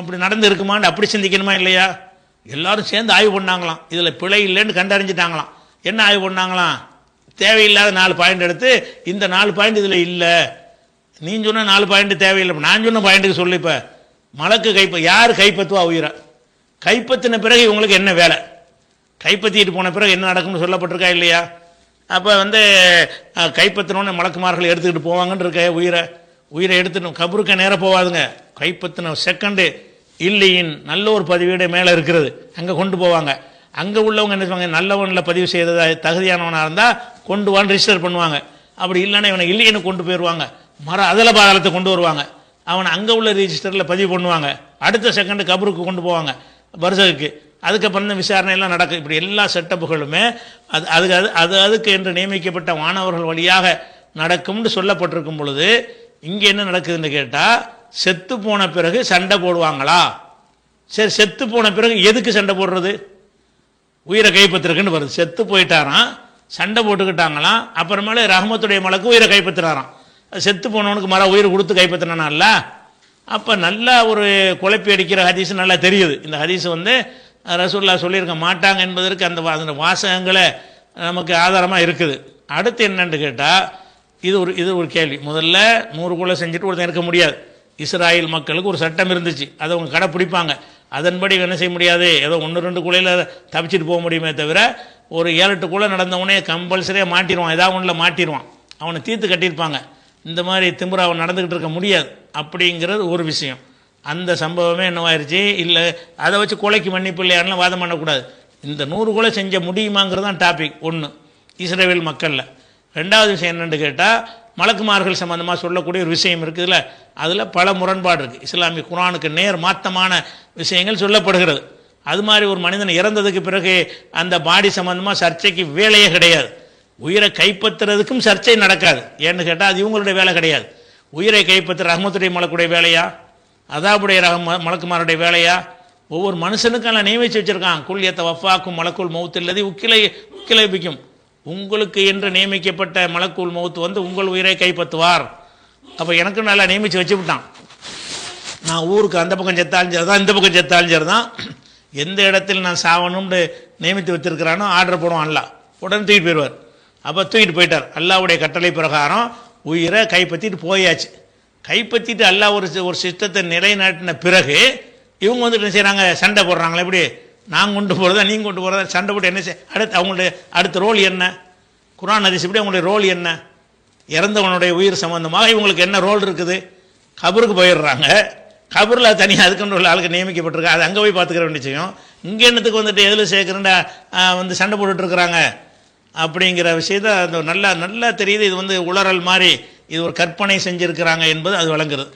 அப்படி நடந்து இருக்குமான்னு அப்படி சிந்திக்கணுமா இல்லையா? எல்லாரும் சேர்ந்து ஆய்வு பண்ணாங்களாம். இதில் பிழை இல்லைன்னு கண்டறிஞ்சிட்டாங்களாம். என்ன ஆய்வு பண்ணாங்களாம்? தேவையில்லாத 4 பாயிண்ட் எடுத்து இந்த 4 பாயிண்ட் இதில் இல்லை, நீ சொன்ன 4 பாயிண்ட் தேவையில்லை, நான் சொன்ன பாயிண்ட்டுக்கு சொல்லி. இப்போ மலக்கு யார் கைப்பற்றுவா உயிரை? கைப்பற்றின பிறகு இவங்களுக்கு என்ன வேலை? கைப்பற்றிட்டு போன பிறகு என்ன நடக்கும்னு சொல்லப்பட்டிருக்கா இல்லையா? அப்போ கைப்பற்றினோன்னு மலக்குமார்கள் எடுத்துக்கிட்டு போவாங்கன்னு இருக்க உயிரை எடுத்துட்டு கபருக்கு நேராக போவாதுங்க. கைப்பற்றின செகண்டு இல்லையின் நல்ல ஒரு பதிவீடு மேலே இருக்கிறது, அங்கே கொண்டு போவாங்க. அங்கே உள்ளவங்க என்ன சொல்லுவாங்க? நல்லவனில் பதிவு செய்ததா தகுதியானவனாக இருந்தால் கொண்டு வான்னு ரிஜிஸ்டர் பண்ணுவாங்க. அப்படி இல்லைன்னா இவனை இல்லைன்னு கொண்டு போயிடுவாங்க, அதல பாதாளத்தை கொண்டு வருவாங்க. அவனை அங்கே உள்ள ரிஜிஸ்டரில் பதிவு பண்ணுவாங்க. அடுத்த செகண்டு கபருக்கு கொண்டு போவாங்க, பர்சகுக்கு. அதுக்கப்புறம் தான் விசாரணை எல்லாம் நடக்கும். இப்படி எல்லா செட்டப்புகளுமே அதுக்கு என்று நியமிக்கப்பட்ட மாணவர்கள் வழியாக நடக்கும்னு சொல்லப்பட்டிருக்கும் பொழுது இங்கே என்ன நடக்குதுன்னு கேட்டால், செத்து போன பிறகு சண்டை போடுவாங்களா? சரி, செத்து போன பிறகு எதுக்கு சண்டை போடுறது? உயிரை கைப்பற்றுறதுக்குன்னு வருது. செத்து போயிட்டாராம், சண்டை போட்டுக்கிட்டாங்களாம். அப்புறமேலே ரஹமத்துடைய மலக்கு உயிரை கைப்பற்றுறாராம். செத்து போனவனுக்கு உயிர் கொடுத்து கைப்பற்றினான்ல. அப்போ நல்லா ஒரு குழப்பி அடிக்கிற ஹதீஸ் நல்லா தெரியுது. இந்த ஹதீஸ் ரசூலுல்லாஹ் சொல்லியிருக்க மாட்டாங்க என்பதற்கு அந்த வாசகங்களை நமக்கு ஆதாரமாக இருக்குது. அடுத்து என்னன்னு கேட்டால், இது ஒரு கேள்வி. முதல்ல 100 கொலை செஞ்சுட்டு ஒருத்தன் இருக்க முடியாது. இஸ்ராயல் மக்களுக்கு ஒரு சட்டம் இருந்துச்சு, அதை அவங்க கடைப்பிடிப்பாங்க. அதன்படி என்ன செய்ய முடியாது, ஏதோ 1-2 கொலையில் தப்பிச்சுட்டு போக முடியுமே தவிர ஒரு 7-8 கொலை நடந்தவனே கம்பல்சரியாக மாட்டிடுவான், ஏதாவது ஒன்றில் மாட்டிடுவான். அவனை தீர்த்து கட்டியிருப்பாங்க. இந்த மாதிரி திமுறை அவன் நடந்துக்கிட்டு இருக்க முடியாது அப்படிங்கிறது ஒரு விஷயம். அந்த சம்பவமே என்னவாயிருச்சு? இல்லை அதை வச்சு கொலைக்கு மன்னிப்பு இல்லையாருலாம் வாதம் பண்ணக்கூடாது. இந்த 100 கொலை செஞ்ச முடியுமாங்கிறது தான் டாபிக் ஒன்று இஸ்ரேல் மக்களில். ரெண்டாவது விஷயம் என்னென்னு கேட்டால், மலக்குமார்கள் சம்பந்தமாக சொல்லக்கூடிய ஒரு விஷயம் இருக்குதுல்ல, அதில் பல முரண்பாடு இருக்குது. இஸ்லாமிய குர்ஆனுக்கு நேர் மாற்றமான விஷயங்கள் சொல்லப்படுகிறது. அது மாதிரி ஒரு மனிதன் இறந்ததுக்கு பிறகு அந்த பாடி சம்பந்தமாக சர்ச்சைக்கு வேலையே கிடையாது. உயிரை கைப்பற்றுறதுக்கும் சர்ச்சை நடக்காது. ஏன்னு கேட்டால் அது இவங்களுடைய வேலை கிடையாது. உயிரை கைப்பற்ற ரஹமத்துடைய மலக்குடைய வேலையா, அதாபுடைய மலக்குமாருடைய வேலையா? ஒவ்வொரு மனுஷனுக்கும் நியமிச்சு வச்சிருக்கான். குல்யத்தை வஃபாக்கும் மலக்குள் மௌத் இல்லது உக்கிலைபிக்கும். உங்களுக்கு என்று நியமிக்கப்பட்ட மலக்குள் மௌத் உங்கள் உயிரை கைப்பற்றுவார். அப்போ எனக்கு நல்லா நியமித்து வச்சு விட்டான். நான் ஊருக்கு அந்த பக்கம் செத்தாலும் சரி தான், இந்த பக்கம் செத்தாலும் சரி தான், எந்த இடத்தில் நான் சாவணும்னு நியமித்து வச்சிருக்கிறானோ ஆர்டர் போடுவான் அல்லா, உடனே தூக்கிட்டு போயிடுவார். அப்போ தூக்கிட்டு போயிட்டார். அல்லாவுடைய கட்டளை பிரகாரம் உயிரை கைப்பற்றிட்டு போயாச்சு. கைப்பற்றிட்டு அல்லாஹ் ஒரு சிஸ்டத்தை நிலைநாட்டின பிறகு இவங்க என்ன செய்கிறாங்க? சண்டை போடுறாங்களே. எப்படி நான் கொண்டு போகிறதா நீங்கள் கொண்டு போகிறதா சண்டை போட்டு என்ன அடுத்து அவங்களுடைய அடுத்த ரோல் என்ன? குர்ஆன் ஹதீஸ் இப்படி அவங்களுடைய ரோல் என்ன? இறந்தவனுடைய உயிர் சம்பந்தமாக இவங்களுக்கு என்ன ரோல் இருக்குது? கபருக்கு போயிடுறாங்க. கபரில் தனியாக அதுக்குன்னு உள்ள ஆளுக்கு நியமிக்கப்பட்டிருக்கு, அது அங்கே போய் பார்த்துக்கிற வேண்டிய விஷயம். இங்கே என்னத்துக்கு வந்துட்டு எதில் சேர்க்குறேன்டா வந்து சண்டை போட்டுட்ருக்குறாங்க அப்படிங்கிற விஷயத்தை அந்த நல்லா தெரியுது. இது வந்து உளறல் மாதிரி இது ஒரு கற்பனை செஞ்சுருக்கிறாங்க என்பது அது விளங்குறது.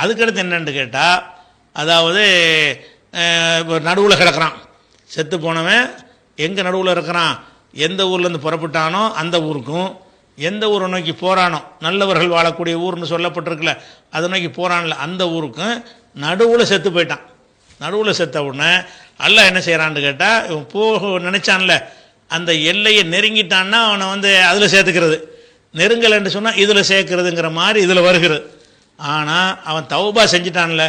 அதுக்கடுத்து என்னென்னு கேட்டால், அதாவது இப்போ நடுவில் கிடக்கிறான் செத்து போனவன். எங்கே நடுவில் இருக்கிறான்? எந்த ஊர்லேருந்து புறப்பட்டானோ அந்த ஊருக்கும், எந்த ஊரை நோக்கி போகிறானோ நல்லவர்கள் வாழக்கூடிய ஊர்னு சொல்லப்பட்டிருக்குல்ல, அதை நோக்கி போகிறான்ல அந்த ஊருக்கும் நடுவில் செத்து போயிட்டான். நடுவில் செத்த உடனே அல்லாஹ் என்ன செய்கிறான்னு கேட்டால், இவன் போக நினச்சான்ல அந்த எல்லையை நெருங்கிட்டான்னா அவனை வந்து அதில் சேர்த்துக்கிறது, நெருங்கலைன்னு சொன்னால் இதில் சேர்க்கறதுங்கிற மாதிரி இதில் வருகிறது. ஆனால் அவன் தௌபா செஞ்சிட்டான்ல,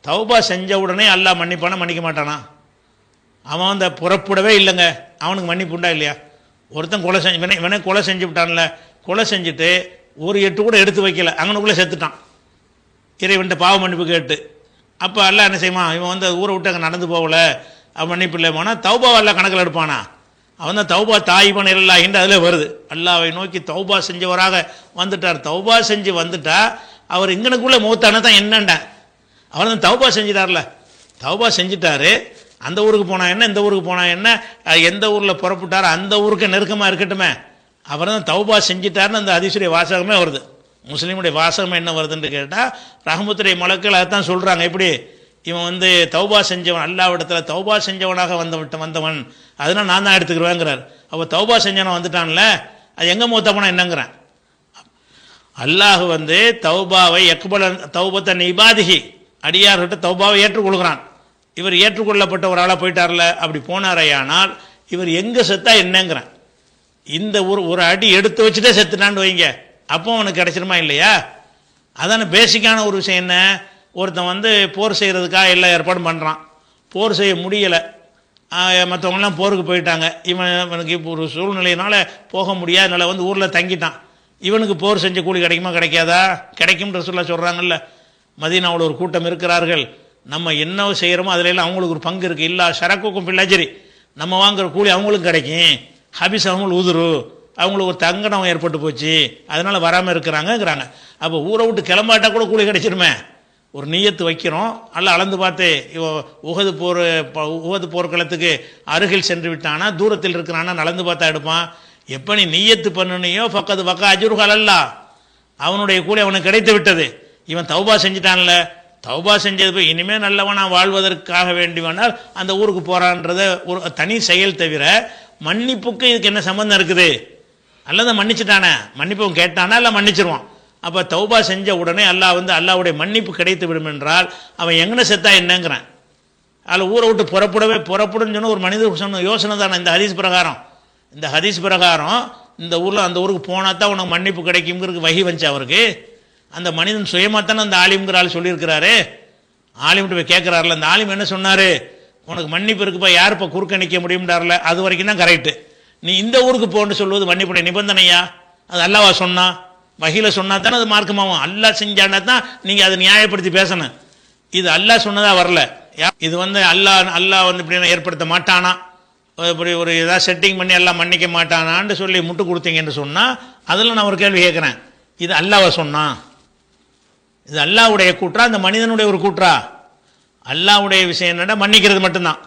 தௌபா செஞ்ச உடனே அல்லாஹ் மன்னிப்பானா மன்னிக்க மாட்டானா? அவன் அந்த புறப்படவே இல்லைங்க, அவனுக்கு மன்னிப்பு உண்டா இல்லையா? ஒருத்தன் கொலை செஞ்சு இவனே கொலை செஞ்சு விட்டான்ல, கொலை செஞ்சுட்டு ஒரு எட்டு கூட எடுத்து வைக்கல, அங்கனுக்குள்ளே செத்துட்டான் இறைவன்ட்ட பாவ மன்னிப்பு கேட்டு. அப்போ அல்லாஹ் என்ன செய்வான்? இவன் வந்து ஊரை விட்டு அங்கே நடந்து போகல, அவன் மன்னிப்பு இல்லை போனால் தௌபாவை எல்லாம் கணக்கில் எடுப்பானா? அவன் தான் தௌபா தாயிபன் இல்லாஹின்னு அதில் வருது. அல்லாஹ்வை நோக்கி தௌபா செஞ்சவராக வந்துட்டார். தௌபா செஞ்சு வந்துட்டா அவர் இங்கனுக்குள்ளே மூத்தான தான் என்னண்டா, அவர் தான் தௌபா செஞ்சிட்டார்ல, தௌபா செஞ்சிட்டாரு. அந்த ஊருக்கு போனா என்ன, இந்த ஊருக்கு போனா என்ன, எந்த ஊரில் புறப்பட்டாரோ அந்த ஊருக்கு நெருக்கமாக இருக்கட்டுமே, அவர் தான் தௌபா செஞ்சிட்டாருன்னு அந்த ஹதீஸுடைய வாசகமே வருது. முஸ்லீமுடைய வாசகம் என்ன வருதுன்னு கேட்டால், ரஹ்மத்துடைய மலக்கள் அதைத்தான் சொல்கிறாங்க. எப்படி இவன் வந்து தௌபா செஞ்சவன், அல்லாஹ்விடத்தில் தௌபா செஞ்சவனாக வந்தவன், அதனால் நான் தான் எடுத்துக்கிறேங்கிறார். அப்போ தௌபா செஞ்சவன் வந்துட்டான்ல, அது எங்கே மூத்த போனால் என்னங்கிறேன். அல்லாஹ் வந்து தௌபாவை எக்பல தௌபத்தன் இபாதிகி, அடியார்கிட்ட தௌபாவை ஏற்றுக்கொள்கிறான். இவர் ஏற்றுக்கொள்ளப்பட்ட ஒரு ஆளாக போயிட்டார்ல, அப்படி போனாரையானால் இவர் எங்கே செத்தா என்னங்கிறேன். இந்த ஒரு அடி எடுத்து வச்சுட்டே செத்துட்டான்னு வைங்க, அப்போ அவனுக்கு கிடைச்சிருமா இல்லையா? அதான பேசிக்கான ஒரு விஷயம். என்ன, ஒருத்தன் வந்து போர் செய்கிறதுக்காக எல்லா ஏற்பாடும் பண்ணுறான், போர் செய்ய முடியலை, மற்றவங்களாம் போருக்கு போயிட்டாங்க, இவனுக்கு இப்போ ஒரு சூழ்நிலையினால போக முடியாதனால வந்து ஊரில் தங்கிட்டான். இவனுக்கு போர் செஞ்ச கூலி கிடைக்குமா கிடைக்காதா? கிடைக்கும் ரசூலுல்லாஹ் சொல்கிறாங்கல்ல, மதீனாவில் ஒரு கூட்டம் இருக்கிறார்கள், நம்ம என்ன செய்கிறோமோ அதிலெல்லாம் அவங்களுக்கு ஒரு பங்கு இருக்குது, இல்லா ஷரக்குக்கும் பிள்ளாஜரி, நம்ம வாங்குற கூலி அவங்களுக்கு கிடைக்கும், ஹபிஸ் அவங்களுக்கு உதுரு, அவங்களுக்கு ஒரு தங்கடம் ஏற்பட்டு போச்சு, அதனால் வராமல் இருக்கிறாங்கங்கிறாங்க. அப்போ ஊரை விட்டு கிளம்பாட்டா கூட கூலி கிடைச்சிருமே. ஒரு நீயத்து வைக்கிறோம், அல்ல அளந்து பார்த்து உகது போர்க்களத்துக்கு அருகில் சென்று விட்டானா, தூரத்தில் இருக்கிறானா நடந்து பார்த்தா எடுப்பான். எப்போ நீ நீயத்து பண்ணனையோ பக்கத்து பக்கம் அஜுர்கள் அல்ல, அவனுடைய கூலி அவனுக்கு கிடைத்து விட்டது. இவன் தௌபா செஞ்சிட்டான்ல, தௌபா செஞ்சது போய் இனிமேல் நல்லவனா வாழ்வதற்காக வேண்டி வேணால் அந்த ஊருக்கு போகிறான்றத ஒரு தனி செயல் தவிர மன்னிப்புக்கு இதுக்கு என்ன சம்பந்தம் இருக்குது? அல்லது மன்னிச்சுட்டானே, மன்னிப்பு கேட்டானா இல்லை மன்னிச்சிருவான். அப்போ தௌபா செஞ்ச உடனே அல்லாஹ் வந்து அல்லாஹ்வுடைய மன்னிப்பு கிடைத்து விடும் என்றால் அவன் எங்கே செத்தா என்னங்கிறான். அதில் ஊரை விட்டு புறப்படுன்னு சொன்ன ஒரு மனிதர் சொன்ன யோசனை தானே இந்த ஹதீஸ் பிரகாரம். இந்த ஹதீஸ் பிரகாரம் இந்த ஊரில் அந்த ஊருக்கு போனால் தான் உனக்கு மன்னிப்பு கிடைக்குங்கிறது வகி வந்துச்சு அவருக்கு. அந்த மனிதன் சுயமாக தானே அந்த ஆலிம்ங்கிற ஆள் சொல்லியிருக்கிறாரு. ஆலிம்கிட்ட போய் கேட்குறாருல, அந்த ஆலிம் என்ன சொன்னார்? உனக்கு மன்னிப்பு இருக்குப்பா, யாருப்பா குறுக்க நிற்க முடியும்டார்ல, அது வரைக்கும் தான் கரெக்டு. நீ இந்த ஊருக்கு போன்னு சொல்வது மன்னிப்புடைய நிபந்தனையா? அது அல்லாவா சொன்னா? வகையில் சொன்னா தானே அது மார்க்கமாகும். அல்லாஹ் செஞ்சானா தான் நீங்கள் அதை நியாயப்படுத்தி பேசணும். இது அல்லாஹ் சொன்னதா வரல. இது வந்து அல்லாஹ் வந்து இப்படி ஏற்படுத்த மாட்டானா, இப்படி ஒரு ஏதாவது செட்டிங் பண்ணி எல்லாம் மன்னிக்க மாட்டானான்னு சொல்லி முட்டு கொடுத்தீங்கன்னு சொன்னால் அதில் நான் ஒரு கேள்வி கேட்குறேன். இது அல்லாஹ்வா சொன்னா? இது அல்லாஹ்வுடைய கூற்றா, அந்த மனிதனுடைய ஒரு கூற்றா? அல்லாஹ்வுடைய விஷயம் என்னடா மன்னிக்கிறது மட்டும்தான்,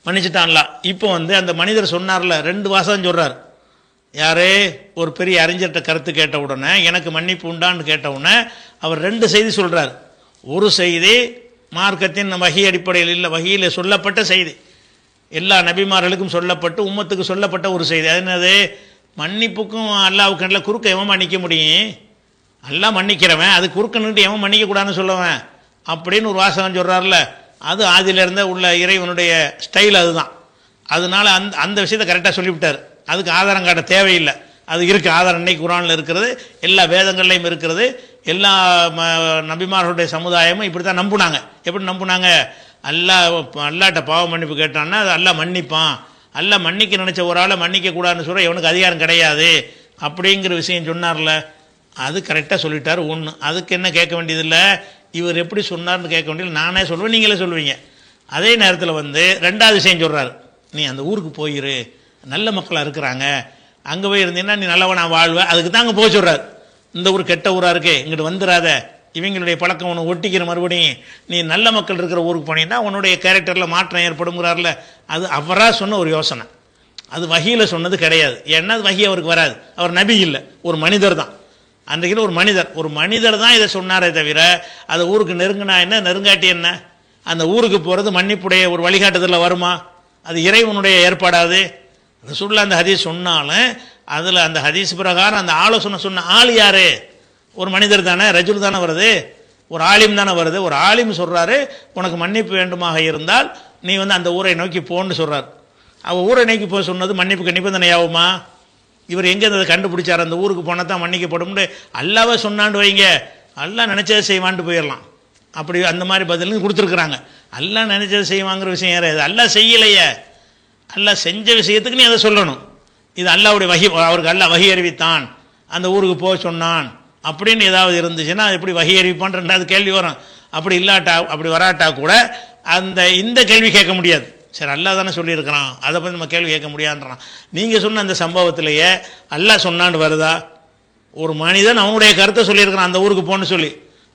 மன்னிச்சுட்டான் அல்லாஹ். இப்போ வந்து அந்த மனிதர் சொன்னார்ல, 2 வாசகம் சொல்கிறார். யாரே ஒரு பெரிய அறிஞர்கிட்ட கருத்து கேட்ட உடனே எனக்கு மன்னிப்பு உண்டான்னு கேட்ட உடனே அவர் 2 செய்தி சொல்கிறார். ஒரு செய்தி மார்க்கத்தின் வகி அடிப்படையில் இல்லை, வகியில் சொல்லப்பட்ட செய்தி, எல்லா நபிமார்களுக்கும் சொல்லப்பட்டு உம்மத்துக்கு சொல்லப்பட்ட ஒரு செய்தி. அது என்னது? மன்னிப்புக்கும் அல்லாஹ்வுக்கு குறுக்க எவன் மன்னிக்க முடியும்? அல்லாஹ் மன்னிக்கிறவன், அது குறுக்க நின்று எவன் மன்னிக்கக்கூடாதுன்னு சொல்லுவேன் அப்படின்னு ஒரு வாசகம் சொல்கிறார்ல, அது ஆதியிலிருந்த உள்ள இறைவனுடைய ஸ்டைல் அதுதான். அதனால அந்த விஷயத்தை கரெக்டாக சொல்லிவிட்டார். அதுக்கு ஆதாரம் காட்ட தேவையில்லை, அது இருக்குது. ஆதாரம் இன்னைக்கு குர்ஆனில் இருக்கிறது, எல்லா வேதங்கள்லையும் இருக்கிறது. எல்லா நபிமார்களுடைய சமுதாயமும் இப்படி தான் நம்புனாங்க. எப்படி நம்புனாங்க? அல்லாட்ட பாவ மன்னிப்பு கேட்டான்னா அது அல்லாஹ் மன்னிப்பான், அல்லாஹ் மன்னிக்க நினச்ச ஒரு ஆளை மன்னிக்கக்கூடாதுன்னு சொல்ல எவனுக்கு அதிகாரம் கிடையாது அப்படிங்கிற விஷயம் சொன்னார்ல, அது கரெக்டாக சொல்லிட்டார். ஒன்று, அதுக்கு என்ன கேட்க வேண்டியதில்லை, இவர் எப்படி சொன்னார்னு கேட்க வேண்டியது நானே சொல்லுவேன், நீங்களே சொல்லுவீங்க. அதே நேரத்தில் வந்து 2வது விஷயம் சொல்கிறார். நீ அந்த ஊருக்கு போயிரு, நல்ல மக்களாக இருக்கிறாங்க, அங்கே போய் இருந்தீங்கன்னா நீ நல்லவனா வாழ்வ. அதுக்கு தான் அங்கே போக சொல்கிறார். இந்த ஊர் கெட்ட ஊராக இருக்கே, இங்கிட்டு வந்துடாத, இவங்களுடைய பழக்கம் உன்னை ஒட்டிக்கிற, மறுபடியும் நீ நல்ல மக்கள் இருக்கிற ஊருக்கு போனீங்கன்னா உன்னுடைய கேரக்டரில் மாற்றம் ஏற்படுங்கிறார்ல. அது அவராக சொன்ன ஒரு யோசனை, அது வஹியில் சொன்னது கிடையாது. ஏன்னா அது வஹி அவருக்கு வராது, அவர் நபி இல்லை, ஒரு மனிதர் தான். அன்றைக்கு ஒரு மனிதர் தான் இதை சொன்னாரே தவிர அதை ஊருக்கு நெருங்கினா என்ன, நெருங்காட்டி என்ன, அந்த ஊருக்கு போகிறது மன்னிப்புடைய ஒரு வழிகாட்டுதலில் வருமா? அது இறைவனுடைய ஏற்பாடாது. ரசூலுல்லாஹ் அந்த ஹதீஸ் சொன்னாலும் அதில் அந்த ஹதீஸ் பிரகாரம் அந்த ஆலோசனை சொன்ன ஆள் யாரு? ஒரு மனிதர் தானே, ரஜுல் தானே வருது, ஒரு ஆலிம் தானே வருது. ஒரு ஆலிம் சொல்கிறாரு, உனக்கு மன்னிப்பு வேண்டுமாக இருந்தால் நீ அந்த ஊரை நோக்கி போன்னு சொல்கிறார். அவள் ஊரை நோக்கி போய் சொன்னது மன்னிப்புக்கு நிபந்தனை ஆகுமா? இவர் எங்கே அதை கண்டுபிடிச்சார்? அந்த ஊருக்கு போனால் தான் மன்னிக்கப்படும்னு அல்லாவே சொன்னான்னு வைங்க, அல்லாஹ் நினச்சதை செய்வான்ட்டு போயிடலாம். அப்படி அந்த மாதிரி பதிலும் கொடுத்துருக்குறாங்க. அல்லாஹ் நினச்சதை செய்வாங்கிற விஷயம் யார்? அல்லாஹ் செய்யலையே, அல்லாஹ் செஞ்ச விஷயத்துக்கு நீ அதை சொல்லணும். இது அல்லாஹ்வுடைய வஹி, அவருக்கு அல்லாஹ் வஹி அறிவித்தான், அந்த ஊருக்கு போக சொன்னான் அப்படின்னு ஏதாவது இருந்துச்சுன்னா அது எப்படி வஹி அறிவிப்பான் ரெண்டாவது கேள்வி வரும். அப்படி இல்லாட்டா, அப்படி வராட்டா கூட இந்த கேள்வி கேட்க முடியாது. சரி, அல்லாஹ் தானே சொல்லியிருக்கிறான், அதை பற்றி நம்ம கேள்வி கேட்க முடியாதுன்றான். நீங்கள் சொன்ன அந்த சம்பவத்திலேயே அல்லாஹ் சொன்னான்னு வருதா? ஒரு மனிதன் அவனுடைய கருத்தை சொல்லியிருக்கிறான் அந்த ஊருக்கு போன்னு சொல்லி.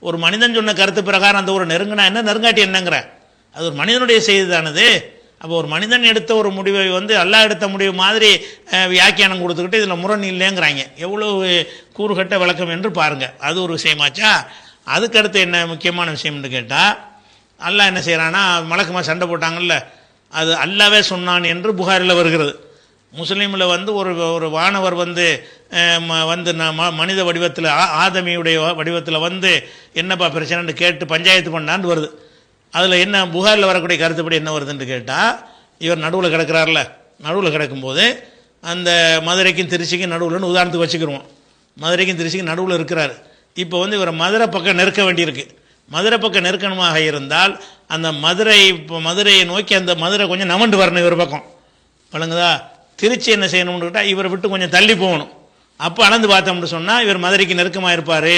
ஒரு மனிதன் சொன்ன கருத்து பிரகாரம் அந்த ஊரை நெருங்கினா என்ன, நெருங்காட்டி என்னங்கிற, அது ஒரு மனிதனுடைய செய்தி தானது. அப்போ ஒரு மனிதன் எடுத்த ஒரு முடிவை அல்லாஹ் எடுத்த முடிவு மாதிரி வியாக்கியானம் கொடுத்துக்கிட்டு இதில் முரண் இல்லைங்கிறாங்க. எவ்வளவு கூறுகட்ட விளக்கம் என்று பாருங்கள். அது ஒரு விஷயமாச்சா. அதுக்கடுத்து என்ன முக்கியமான விஷயம்னு கேட்டால், அல்லாஹ் என்ன செய்கிறான்னா, மலக்குமா சண்டை போட்டாங்கல்ல, அது அல்லாவே சொன்னான் என்று புகாரில் வருகிறது. முஸ்லீமில் ஒரு வானவர் மனித வடிவத்தில், ஆதமியுடைய வடிவத்தில் என்னப்பா பிரச்சனைன்னு கேட்டு பஞ்சாயத்து பண்ணான்னு வருது. அதில் என்ன புகாரில் வரக்கூடிய கருத்துப்படி என்ன வருதுன்னு கேட்டால், இவர் நடுவில் கிடக்கிறார்ல, நடுவில் கிடக்கும்போது அந்த மதுரைக்கும் திருச்சிக்கும் நடுவில்னு உதாரணத்துக்கு வச்சுக்கிடுவோம். மதுரைக்கும் திருச்சிக்கும் நடுவில் இருக்கிறார். இப்போ இவரை மதுரை பக்கம் நெருக்க வேண்டியிருக்கு. மதுரை பக்கம் நெருக்கணுமாக இருந்தால் அந்த மதுரையை நோக்கி அந்த மதுரை கொஞ்சம் நவண்டு வரணும் இவர் பக்கம், வழங்குதா? திருச்சி என்ன செய்யணும்னு கேட்டால் இவரை விட்டு கொஞ்சம் தள்ளி போகணும். அப்போ அளந்து பார்த்தோம்னு சொன்னால் இவர் மதுரைக்கு நெருக்கமாக இருப்பார்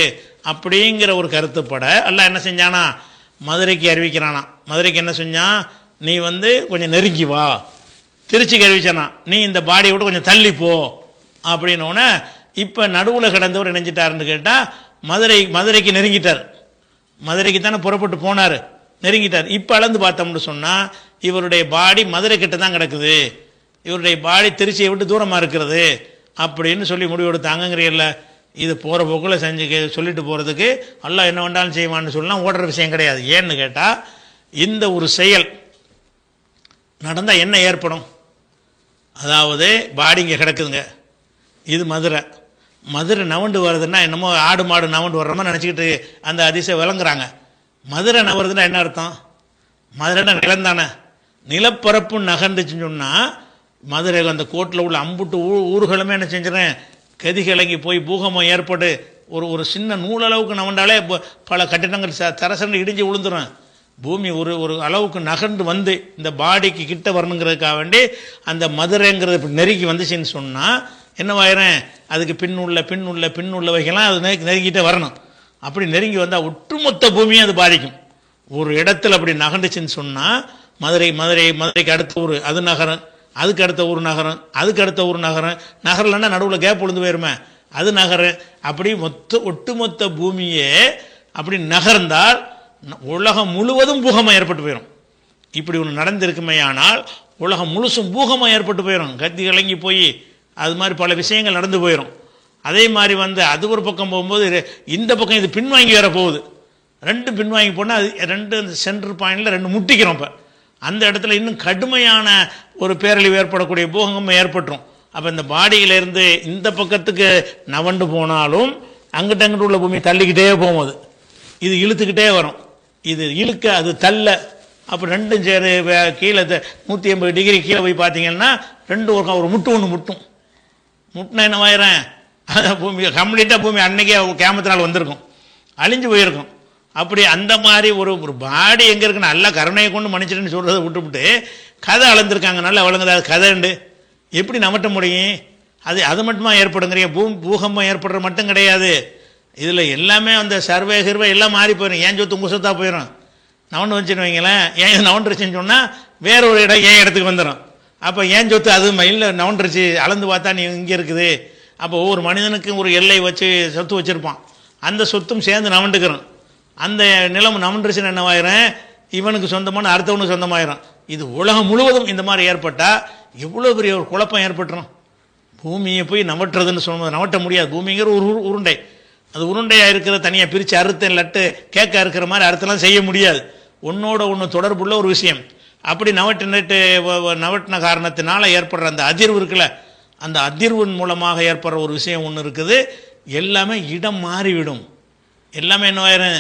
அப்படிங்கிற ஒரு கருத்துப்பட அல்லாஹ் என்ன செஞ்சானா, மதுரைக்கு அறிவிக்கிறானா. மதுரைக்கு என்ன செஞ்சான், நீ கொஞ்சம் நெருங்கி வா. திருச்சிக்கு அறிவிச்சானா, நீ இந்த பாடியை விட்டு கொஞ்சம் தள்ளி போ அப்படின்னோடனே இப்போ நடுவில் கிடந்தவர் இணைஞ்சிட்டாருன்னு கேட்டால் மதுரைக்கு நெருங்கிட்டார். மதுரைக்கு தானே புறப்பட்டு போனார், நெருங்கிட்டார். இப்போ அளந்து பார்த்தோம்னு சொன்னால் இவருடைய பாடி மதுரை கிட்ட தான் கிடக்குது, இவருடைய பாடி திருச்சியை விட்டு தூரமாக இருக்கிறது அப்படின்னு சொல்லி முடிவெடுத்தாங்கங்கிறீல்ல. இது போகிற போக்கில் சொல்லிட்டு போகிறதுக்கு அல்லாஹ் என்ன வேண்டாலும் செய்வான்னு சொல்லலாம், ஓடுற விஷயம் கிடையாது. ஏன்னு கேட்டால் இந்த ஒரு செயல் நடந்தால் என்ன ஏற்படும்? அதாவது பாடி இங்கே கிடக்குதுங்க, இது மதுரை நவண்டு வருதுன்னா என்னமோ ஆடு மாடு நவண்டு வர்ற மாதிரி நினச்சிக்கிட்டு அந்த அதிசயம் விளங்குறாங்க. மதுரை நவருதுன்னா என்ன அர்த்தம்? மதுரைன்னா நிலம் தானே, நிலப்பரப்பு நகர்ந்துச்சுன்னு சொன்னால் மதுரை அந்த கோட்டில் உள்ள அம்புட்டு ஊர்களுமே என்ன செஞ்சிடறேன், கதிகிழங்கி போய் பூகம்பம் ஏற்பட்டு ஒரு சின்ன நூலளவுக்கு நவண்டாலே பல கட்டிடங்கள் தரசன்னு இடிஞ்சு விழுந்துடும். பூமி ஒரு அளவுக்கு நகர்ந்து இந்த பாடிக்கு கிட்ட வரணுங்கிறதுக்காக வேண்டி அந்த மதுரைங்கிறது இப்படி நெருங்கி வந்துச்சுன்னு சொன்னால் என்னவாயிரம், அதுக்கு பின்னுள்ள வகைலாம் அது நெருங்கிட்டே வரணும். அப்படி நெருங்கி வந்தால் ஒட்டுமொத்த பூமியும் அது பாதிக்கும். ஒரு இடத்துல அப்படி நகர்ந்துச்சுன்னு சொன்னால் மதுரைக்கு அடுத்த ஊர் அது நகரம், அதுக்கு அடுத்த ஊர் நகரம், அதுக்கு அடுத்த ஊர் நகரம், நகரம்னா நடுவில் கேப் விழுந்து போயிருமே அது நகரம். அப்படி ஒட்டுமொத்த பூமியே அப்படி நகர்ந்தால் உலகம் முழுவதும் பூகம்பம் ஏற்பட்டு போயிடும். இப்படி ஒன்று நடந்திருக்குமே ஆனால் உலகம் முழுசும் பூகம்பம் ஏற்பட்டு போயிடும், கத்தி கலங்கி போய் அது மாதிரி பல விஷயங்கள் நடந்து போயிடும். அதே மாதிரி அது ஒரு பக்கம் போகும்போது இந்த பக்கம் இது பின்வாங்கி வேற போகுது. ரெண்டு பின்வாங்கி போனால் அது ரெண்டு சென்டர் பாயிண்டில் ரெண்டு முட்டிக்கிறோம். இப்போ அந்த இடத்துல இன்னும் கடுமையான ஒரு பேரழிவு ஏற்படக்கூடிய பூகம்பம் ஏற்பட்டுரும். அப்போ இந்த பாடியிலேருந்து இந்த பக்கத்துக்கு நவண்டு போனாலும் அங்கிட்ட உள்ள பூமி தள்ளிக்கிட்டே போகும்போது இது இழுத்துக்கிட்டே வரும். இது இழுக்க அது தள்ள, அப்போ ரெண்டும் சேரு கீழே 180 டிகிரி கீழே போய் பார்த்தீங்கன்னா ரெண்டு ஒரு ஒன்று முட்டினா என்னவாயிரம், பூமி கம்ப்ளீட்டாக பூமி அன்னைக்கே கேமத்தினால் வந்திருக்கும், அழிஞ்சு போயிருக்கும். அப்படி அந்த மாதிரி ஒரு பாடி எங்கே இருக்குன்னு நல்லா கருணையை கொண்டு மன்னிச்சிட்டுன்னு சொல்கிறத விட்டுவிட்டு கதை அளந்துருக்காங்க. நல்லா வழங்குது அது கதைண்டு எப்படி நமட்ட முடியும்? அது மட்டுமா ஏற்படுங்கிறிய பூகம்பம் ஏற்படுற மட்டும் கிடையாது. இதில் எல்லாமே அந்த சர்வே கிர்வே எல்லாம் மாறி போயிடும். ஏன் சொத்து முசத்தாக போயிடும். நவண்டு வச்சுன்னு வைங்களேன், ஏன் நவண்டுருச்சுன்னு சொன்னால் வேற ஒரு இடம் ஏன் இடத்துக்கு வந்துடும். அப்போ ஏன் சொத்து அது மயிலில் நவண்டுருச்சு, அளந்து பார்த்தா நீ இங்கே இருக்குது. அப்போ ஒவ்வொரு மனிதனுக்கும் ஒரு எல்லை வச்சு சொத்து வச்சுருப்பான். அந்த சொத்தும் சேர்ந்து நவண்டுக்கிறோம். அந்த நிலம் நவண்டுருச்சுன்னு என்னவாயிரும், இவனுக்கு சொந்தமான அடுத்தவனுக்கு சொந்தமாயிரும். இது உலகம் முழுவதும் இந்த மாதிரி ஏற்பட்டால் எவ்வளோ பெரிய ஒரு குழப்பம் ஏற்பட்டுரும். பூமியை போய் நவட்டுறதுன்னு சொல்லும்போது நவட்ட முடியாது. பூமிங்கிற ஒரு உருண்டை, அது உருண்டையாக இருக்கிற தனியாக பிரித்து அறுத்து லட்டு கேட்க இருக்கிற மாதிரி அறுத்தெல்லாம் செய்ய முடியாது. ஒன்றோட ஒன்று தொடர்புள்ள ஒரு விஷயம். அப்படி நவட்டின காரணத்தினால ஏற்படுற அந்த அதிர்வு இருக்குல்ல, அந்த அதிர்வின் மூலமாக ஏற்படுற ஒரு விஷயம் ஒன்று இருக்குது. எல்லாமே இடம் மாறிவிடும். எல்லாமே என்னவாயிரும்,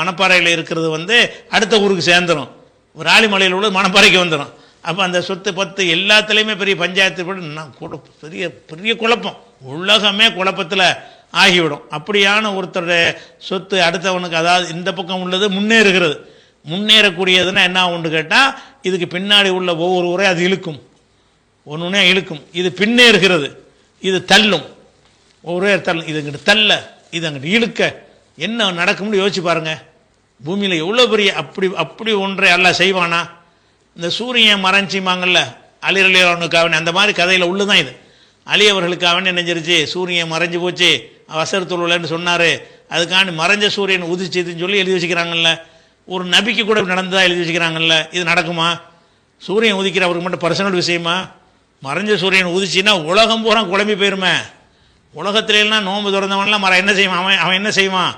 மணப்பாறையில் இருக்கிறது அடுத்த ஊருக்கு சேர்ந்துடும். ராலிமலையில் உள்ள மணப்பாறைக்கு வந்துடும். அப்போ அந்த சொத்து பத்து எல்லாத்துலேயுமே பெரிய பஞ்சாயத்து பெரிய பெரிய குழப்பம், உலகமே குழப்பத்தில் ஆகிவிடும். அப்படியான ஒருத்தருடைய சொத்து அடுத்தவனுக்கு, அதாவது இந்த பக்கம் உள்ளது முன்னேறுகிறது. முன்னேறக்கூடியதுன்னா என்ன உண்டு கேட்டால், இதுக்கு பின்னாடி உள்ள ஒவ்வொரு உரை அது இழுக்கும், ஒன்று இழுக்கும். இது பின்னேறுகிறது, இது தள்ளும், ஒவ்வொரு தள்ளும். இது அங்கிட்டு தள்ள, இது அங்கிட்டு இழுக்க, என்ன நடக்கும்னு யோசிச்சு பாருங்க. பூமியில் எவ்வளோ பெரிய அப்படி ஒன்றை எல்லாம் செய்வானா? இந்த சூரியன் மறைஞ்சிமாங்கல்ல, அலிரலியவனுக்காக அந்த மாதிரி கதையில் உள்ளதான் இது. அலி அவர்களுக்காக நினைஞ்சிருச்சு, சூரியன் மறைஞ்சு போச்சு, அவசரத்துள்ளன்னு சொன்னார். அதுக்காண்டி மறைஞ்ச சூரியன் உதிச்சுதுன்னு சொல்லி எழுதி வச்சுக்கிறாங்கல்ல. ஒரு நபிக்கு கூட நடந்ததாக எழுதி வச்சுக்கிறாங்கல்ல. இது நடக்குமா? சூரியன் உதிக்கிற அவருக்கு மட்டும் பர்சனல் விஷயமா? மறைஞ்ச சூரியன் உதிச்சுன்னா உலகம் பூரா குழம்பி போயிருமே. உலகத்திலாம் நோன்பு திறந்தவன்லாம் என்ன செய்வான், அவன் என்ன செய்வான்?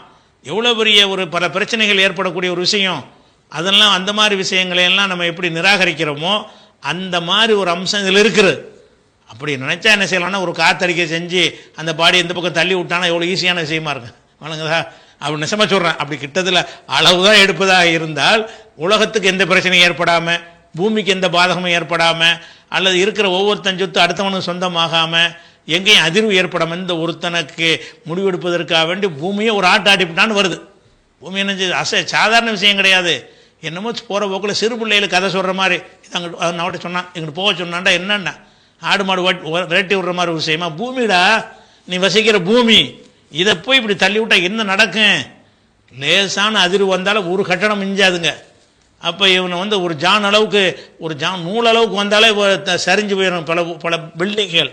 எவ்வளோ பெரிய ஒரு பல பிரச்சனைகள் ஏற்படக்கூடிய ஒரு விஷயம். அதெல்லாம் அந்த மாதிரி விஷயங்களையெல்லாம் நம்ம எப்படி நிராகரிக்கிறோமோ அந்த மாதிரி ஒரு அம்சம் இதில் இருக்குது. அப்படி நினச்சா என்ன செய்யலாம்னா, ஒரு காத்தடிக்கை செஞ்சு அந்த பாடி எந்த பக்கம் தள்ளி விட்டானா எவ்வளோ ஈஸியான விஷயமா இருக்கு. வணங்குதா? அப்படி நெசமாக சொல்கிறேன். அப்படி கிட்டத்தில் அளவு தான் எடுப்பதாக இருந்தால் உலகத்துக்கு எந்த பிரச்சனையும் ஏற்படாமல், பூமிக்கு எந்த பாதகமும் ஏற்படாமல், அல்லது இருக்கிற ஒவ்வொருத்தன் சொத்து அடுத்தவனுக்கு சொந்தமாகாமல், எங்கேயும் அதிர்வு ஏற்படாமல் இந்த ஒருத்தனுக்கு முடிவெடுப்பதற்காக வேண்டி பூமியை ஒரு ஆட்டாடிப்பிட்டான்னு வருது. பூமி என்ன சாதாரண விஷயம் கிடையாது. என்னமோ போகிற போக்கில் சிறு பிள்ளைகளுக்கு கதை சொல்கிற மாதிரி இது அங்கிட்டு அவட்ட சொன்னான், எங்கிட்டு போக சொன்னான்டா, என்னென்ன ஆடு மாடு விரட்டி விடுற மாதிரி விஷயமா? பூமிடா, நீ வசிக்கிற பூமி, இதை போய் இப்படி தள்ளி விட்டா என்ன நடக்கும்? லேசான அதிர்வு வந்தாலும் ஒரு கட்டணம் மிஞ்சாதுங்க. அப்போ இவனை ஒரு ஜான் அளவுக்கு, ஒரு ஜான் நூல் அளவுக்கு வந்தாலே சரிஞ்சு போயிடும் பல பல பில்டிங்கள்.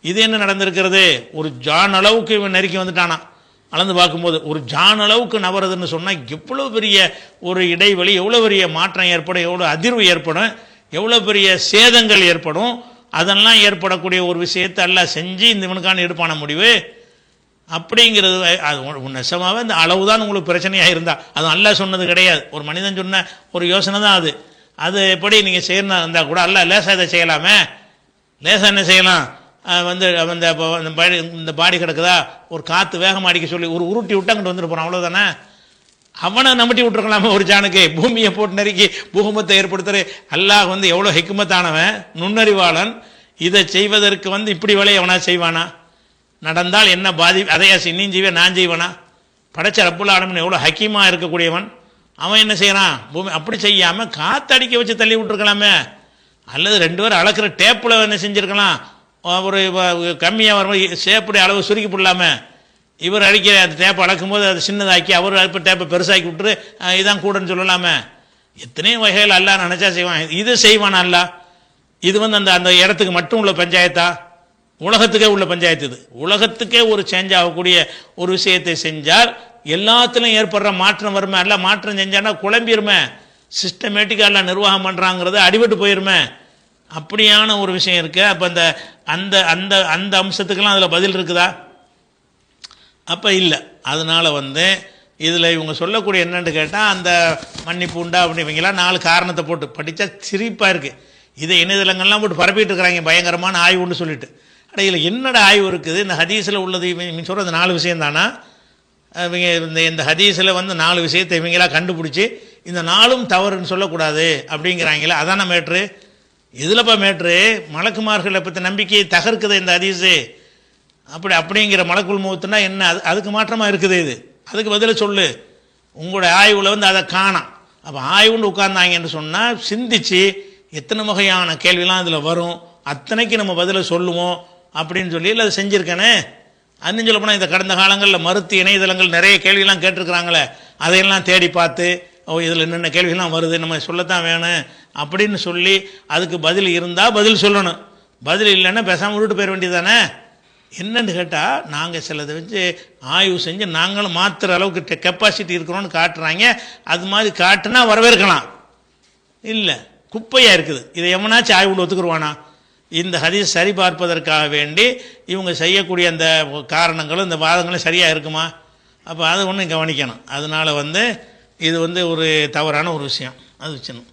இது என்ன நடந்திருக்கிறது? ஒரு ஜான் அளவுக்கு இவன் நெருக்கி வந்துட்டானா. அளந்து பார்க்கும்போது ஒரு ஜான் அளவுக்கு நவறதுன்னு சொன்னால் எவ்வளோ பெரிய ஒரு இடைவெளி, எவ்வளோ பெரிய மாற்றம் ஏற்படும், எவ்வளோ அதிர்வு ஏற்படும், எவ்வளோ பெரிய சேதங்கள் ஏற்படும். அதெல்லாம் ஏற்படக்கூடிய ஒரு விஷயத்தை எல்லாம் செஞ்சு இந்த இவனுக்கான எடுப்பான முடிவு அப்படிங்கிறது. அது நெசமாகவே இந்த அளவு தான் உங்களுக்கு பிரச்சனையாக இருந்தால் அது அல்லா சொன்னது கிடையாது. ஒரு மனிதன் சொன்ன ஒரு யோசனை தான் அது. அது எப்படி நீங்கள் செய்யணும் இருந்தால் கூட அல்ல லேசாக இதை செய்யலாமே. லேசாக என்ன செய்யலாம்? இந்த பாடி கிடக்குதா, ஒரு காற்று வேகமாக அடிக்க சொல்லி ஒரு உருட்டி விட்டு அங்கிட்டு வந்துட்டு போகிறான், அவ்வளோதானே. அவனை நம்பட்டி விட்டுருக்கலாமா ஒரு ஜானுக்கு? பூமியை போட்டு நெருக்கி பூகம்பத்தை ஏற்படுத்துகிற அல்லாஹ் எவ்வளோ ஹிக்மத்தானவன், நுண்ணறிவாளன். இதை செய்வதற்கு இப்படி வேலையை அவனா செய்வானா? நடந்தால் என்ன பாதி, அதையா இன்னும் செய்வேன் நான் செய்வானா? படைச்ச ரப்புல் ஆலமீன் எவ்வளோ ஹக்கீமாக இருக்கக்கூடியவன். அவன் என்ன செய்யறான்? பூமி அப்படி செய்யாமல் காத்தடிக்க வச்சு தள்ளி விட்டுருக்கலாமே. அல்லது 2 பேர் அளக்கிற டேப்பில் என்ன செஞ்சுருக்கலாம், ஒரு கம்மியாக வரும்போது சேப்புடைய அளவு சுருக்கி போடலாமே. இவர் அடிக்கிற அந்த டேப்பை அளக்கும் போது அது சின்னதாக்கி அவர் இப்போ டேப்பை பெருசாக்கி விட்டுரு இதான் கூடன்னு சொல்லலாமே. எத்தனையோ வகைகள் அல்லாஹ் நினச்சா செய்வான். இது செய்வான் அல்லாஹ். இது அந்த அந்த இடத்துக்கு மட்டும் உள்ள பஞ்சாயத்தா? உலகத்துக்கே உள்ள பஞ்சாயத்து. இது உலகத்துக்கே ஒரு சேஞ்ச் ஆகக்கூடிய ஒரு விஷயத்தை செஞ்சால் எல்லாத்துலையும் ஏற்படுற மாற்றம் வருமே. எல்லாம் மாற்றம் செஞ்சானா குழம்பிருமே. சிஸ்டமேட்டிக்காக எல்லாம் நிர்வாகம் பண்ணுறாங்கிறது அடிபட்டு போயிருமே. அப்படியான ஒரு விஷயம் இருக்கு. அப்போ அந்த அந்த அந்த அந்த அம்சத்துக்கெல்லாம் அதில் பதில் இருக்குதா? அப்போ இல்லை. அதனால் இதில் இவங்க சொல்லக்கூடிய என்னென்னு கேட்டால், அந்த மன்னிப்பு உண்டா அப்படிவங்களாம் 4 காரணத்தை போட்டு படித்தா சிரிப்பாக இருக்குது. இதை இணையதளங்கள்லாம் போட்டு பரப்பிட்டு இருக்கிறாங்க, பயங்கரமான ஆய்வுன்னு சொல்லிட்டு. ஆனால் இதில் என்னோட ஆய்வு இருக்குது? இந்த ஹதீஸில் உள்ளது இவங்க சொல்கிற அந்த 4 விஷயம் தானா? இவங்க இந்த ஹதீஸில் 4 விஷயத்தை இவங்களாம் கண்டுபிடிச்சி இந்த 4ம் தவறுன்னு சொல்லக்கூடாது அப்படிங்கிறாங்களே, அதான மேட்ரு. எதுலப்பா மேட்ரு? மலக்குமார்களை பற்றி நம்பிக்கையை தகர்க்குது இந்த ஹதீஸு. அப்படிங்கிற மலக்குள் மௌத்துனா என்ன? அதுக்கு மாற்றமாக இருக்குது. இது அதுக்கு பதில சொல்லு. உங்களோட ஆய்வில் அதை காணாம். அப்போ ஆய்வுன்னு உட்கார்ந்தாங்கன்னு சொன்னால் சிந்திச்சு எத்தனை வகையான கேள்விலாம் அதில் வரும், அத்தனைக்கு நம்ம பதிலை சொல்லுவோம் அப்படின்னு சொல்லி இல்லை அதை செஞ்சுருக்கேனே. அன்னு சொல்ல போனால் இந்த கடந்த காலங்களில் மருத்து இணையதளங்கள் நிறைய கேள்வியெல்லாம் கேட்டிருக்கிறாங்களே, அதையெல்லாம் தேடி பார்த்து இதில் என்னென்ன கேள்விலாம் வருது நம்ம சொல்லத்தான் வேணும் அப்படின்னு சொல்லி அதுக்கு பதில் இருந்தால் பதில் சொல்லணும். பதில் இல்லைன்னா பேசாமல் விட்டுட்டு போயிட வேண்டியதானே. என்னன்னு கேட்டால் நாங்கள் சிலதை வச்சு ஆய்வு செஞ்சு நாங்களும் மாற்றுற அளவுக்கு கெப்பாசிட்டி இருக்கிறோன்னு காட்டுறாங்க. அது மாதிரி காட்டுனா வரவேற்கலாம். இல்லை, குப்பையாக இருக்குது. இதை எவனாச்சும் ஆய்வுள்ள ஒத்துக்குருவானா? இந்த ஹதீஸ் சரி பார்ப்பதற்காக வேண்டி இவங்க செய்யக்கூடிய அந்த காரணங்களும் இந்த வாதங்களும் சரியாக இருக்குமா? அப்போ அதை ஒன்றும் கவனிக்கணும். அதனால் இது ஒரு தவறான ஒரு விஷயம். அது வச்சுணும்.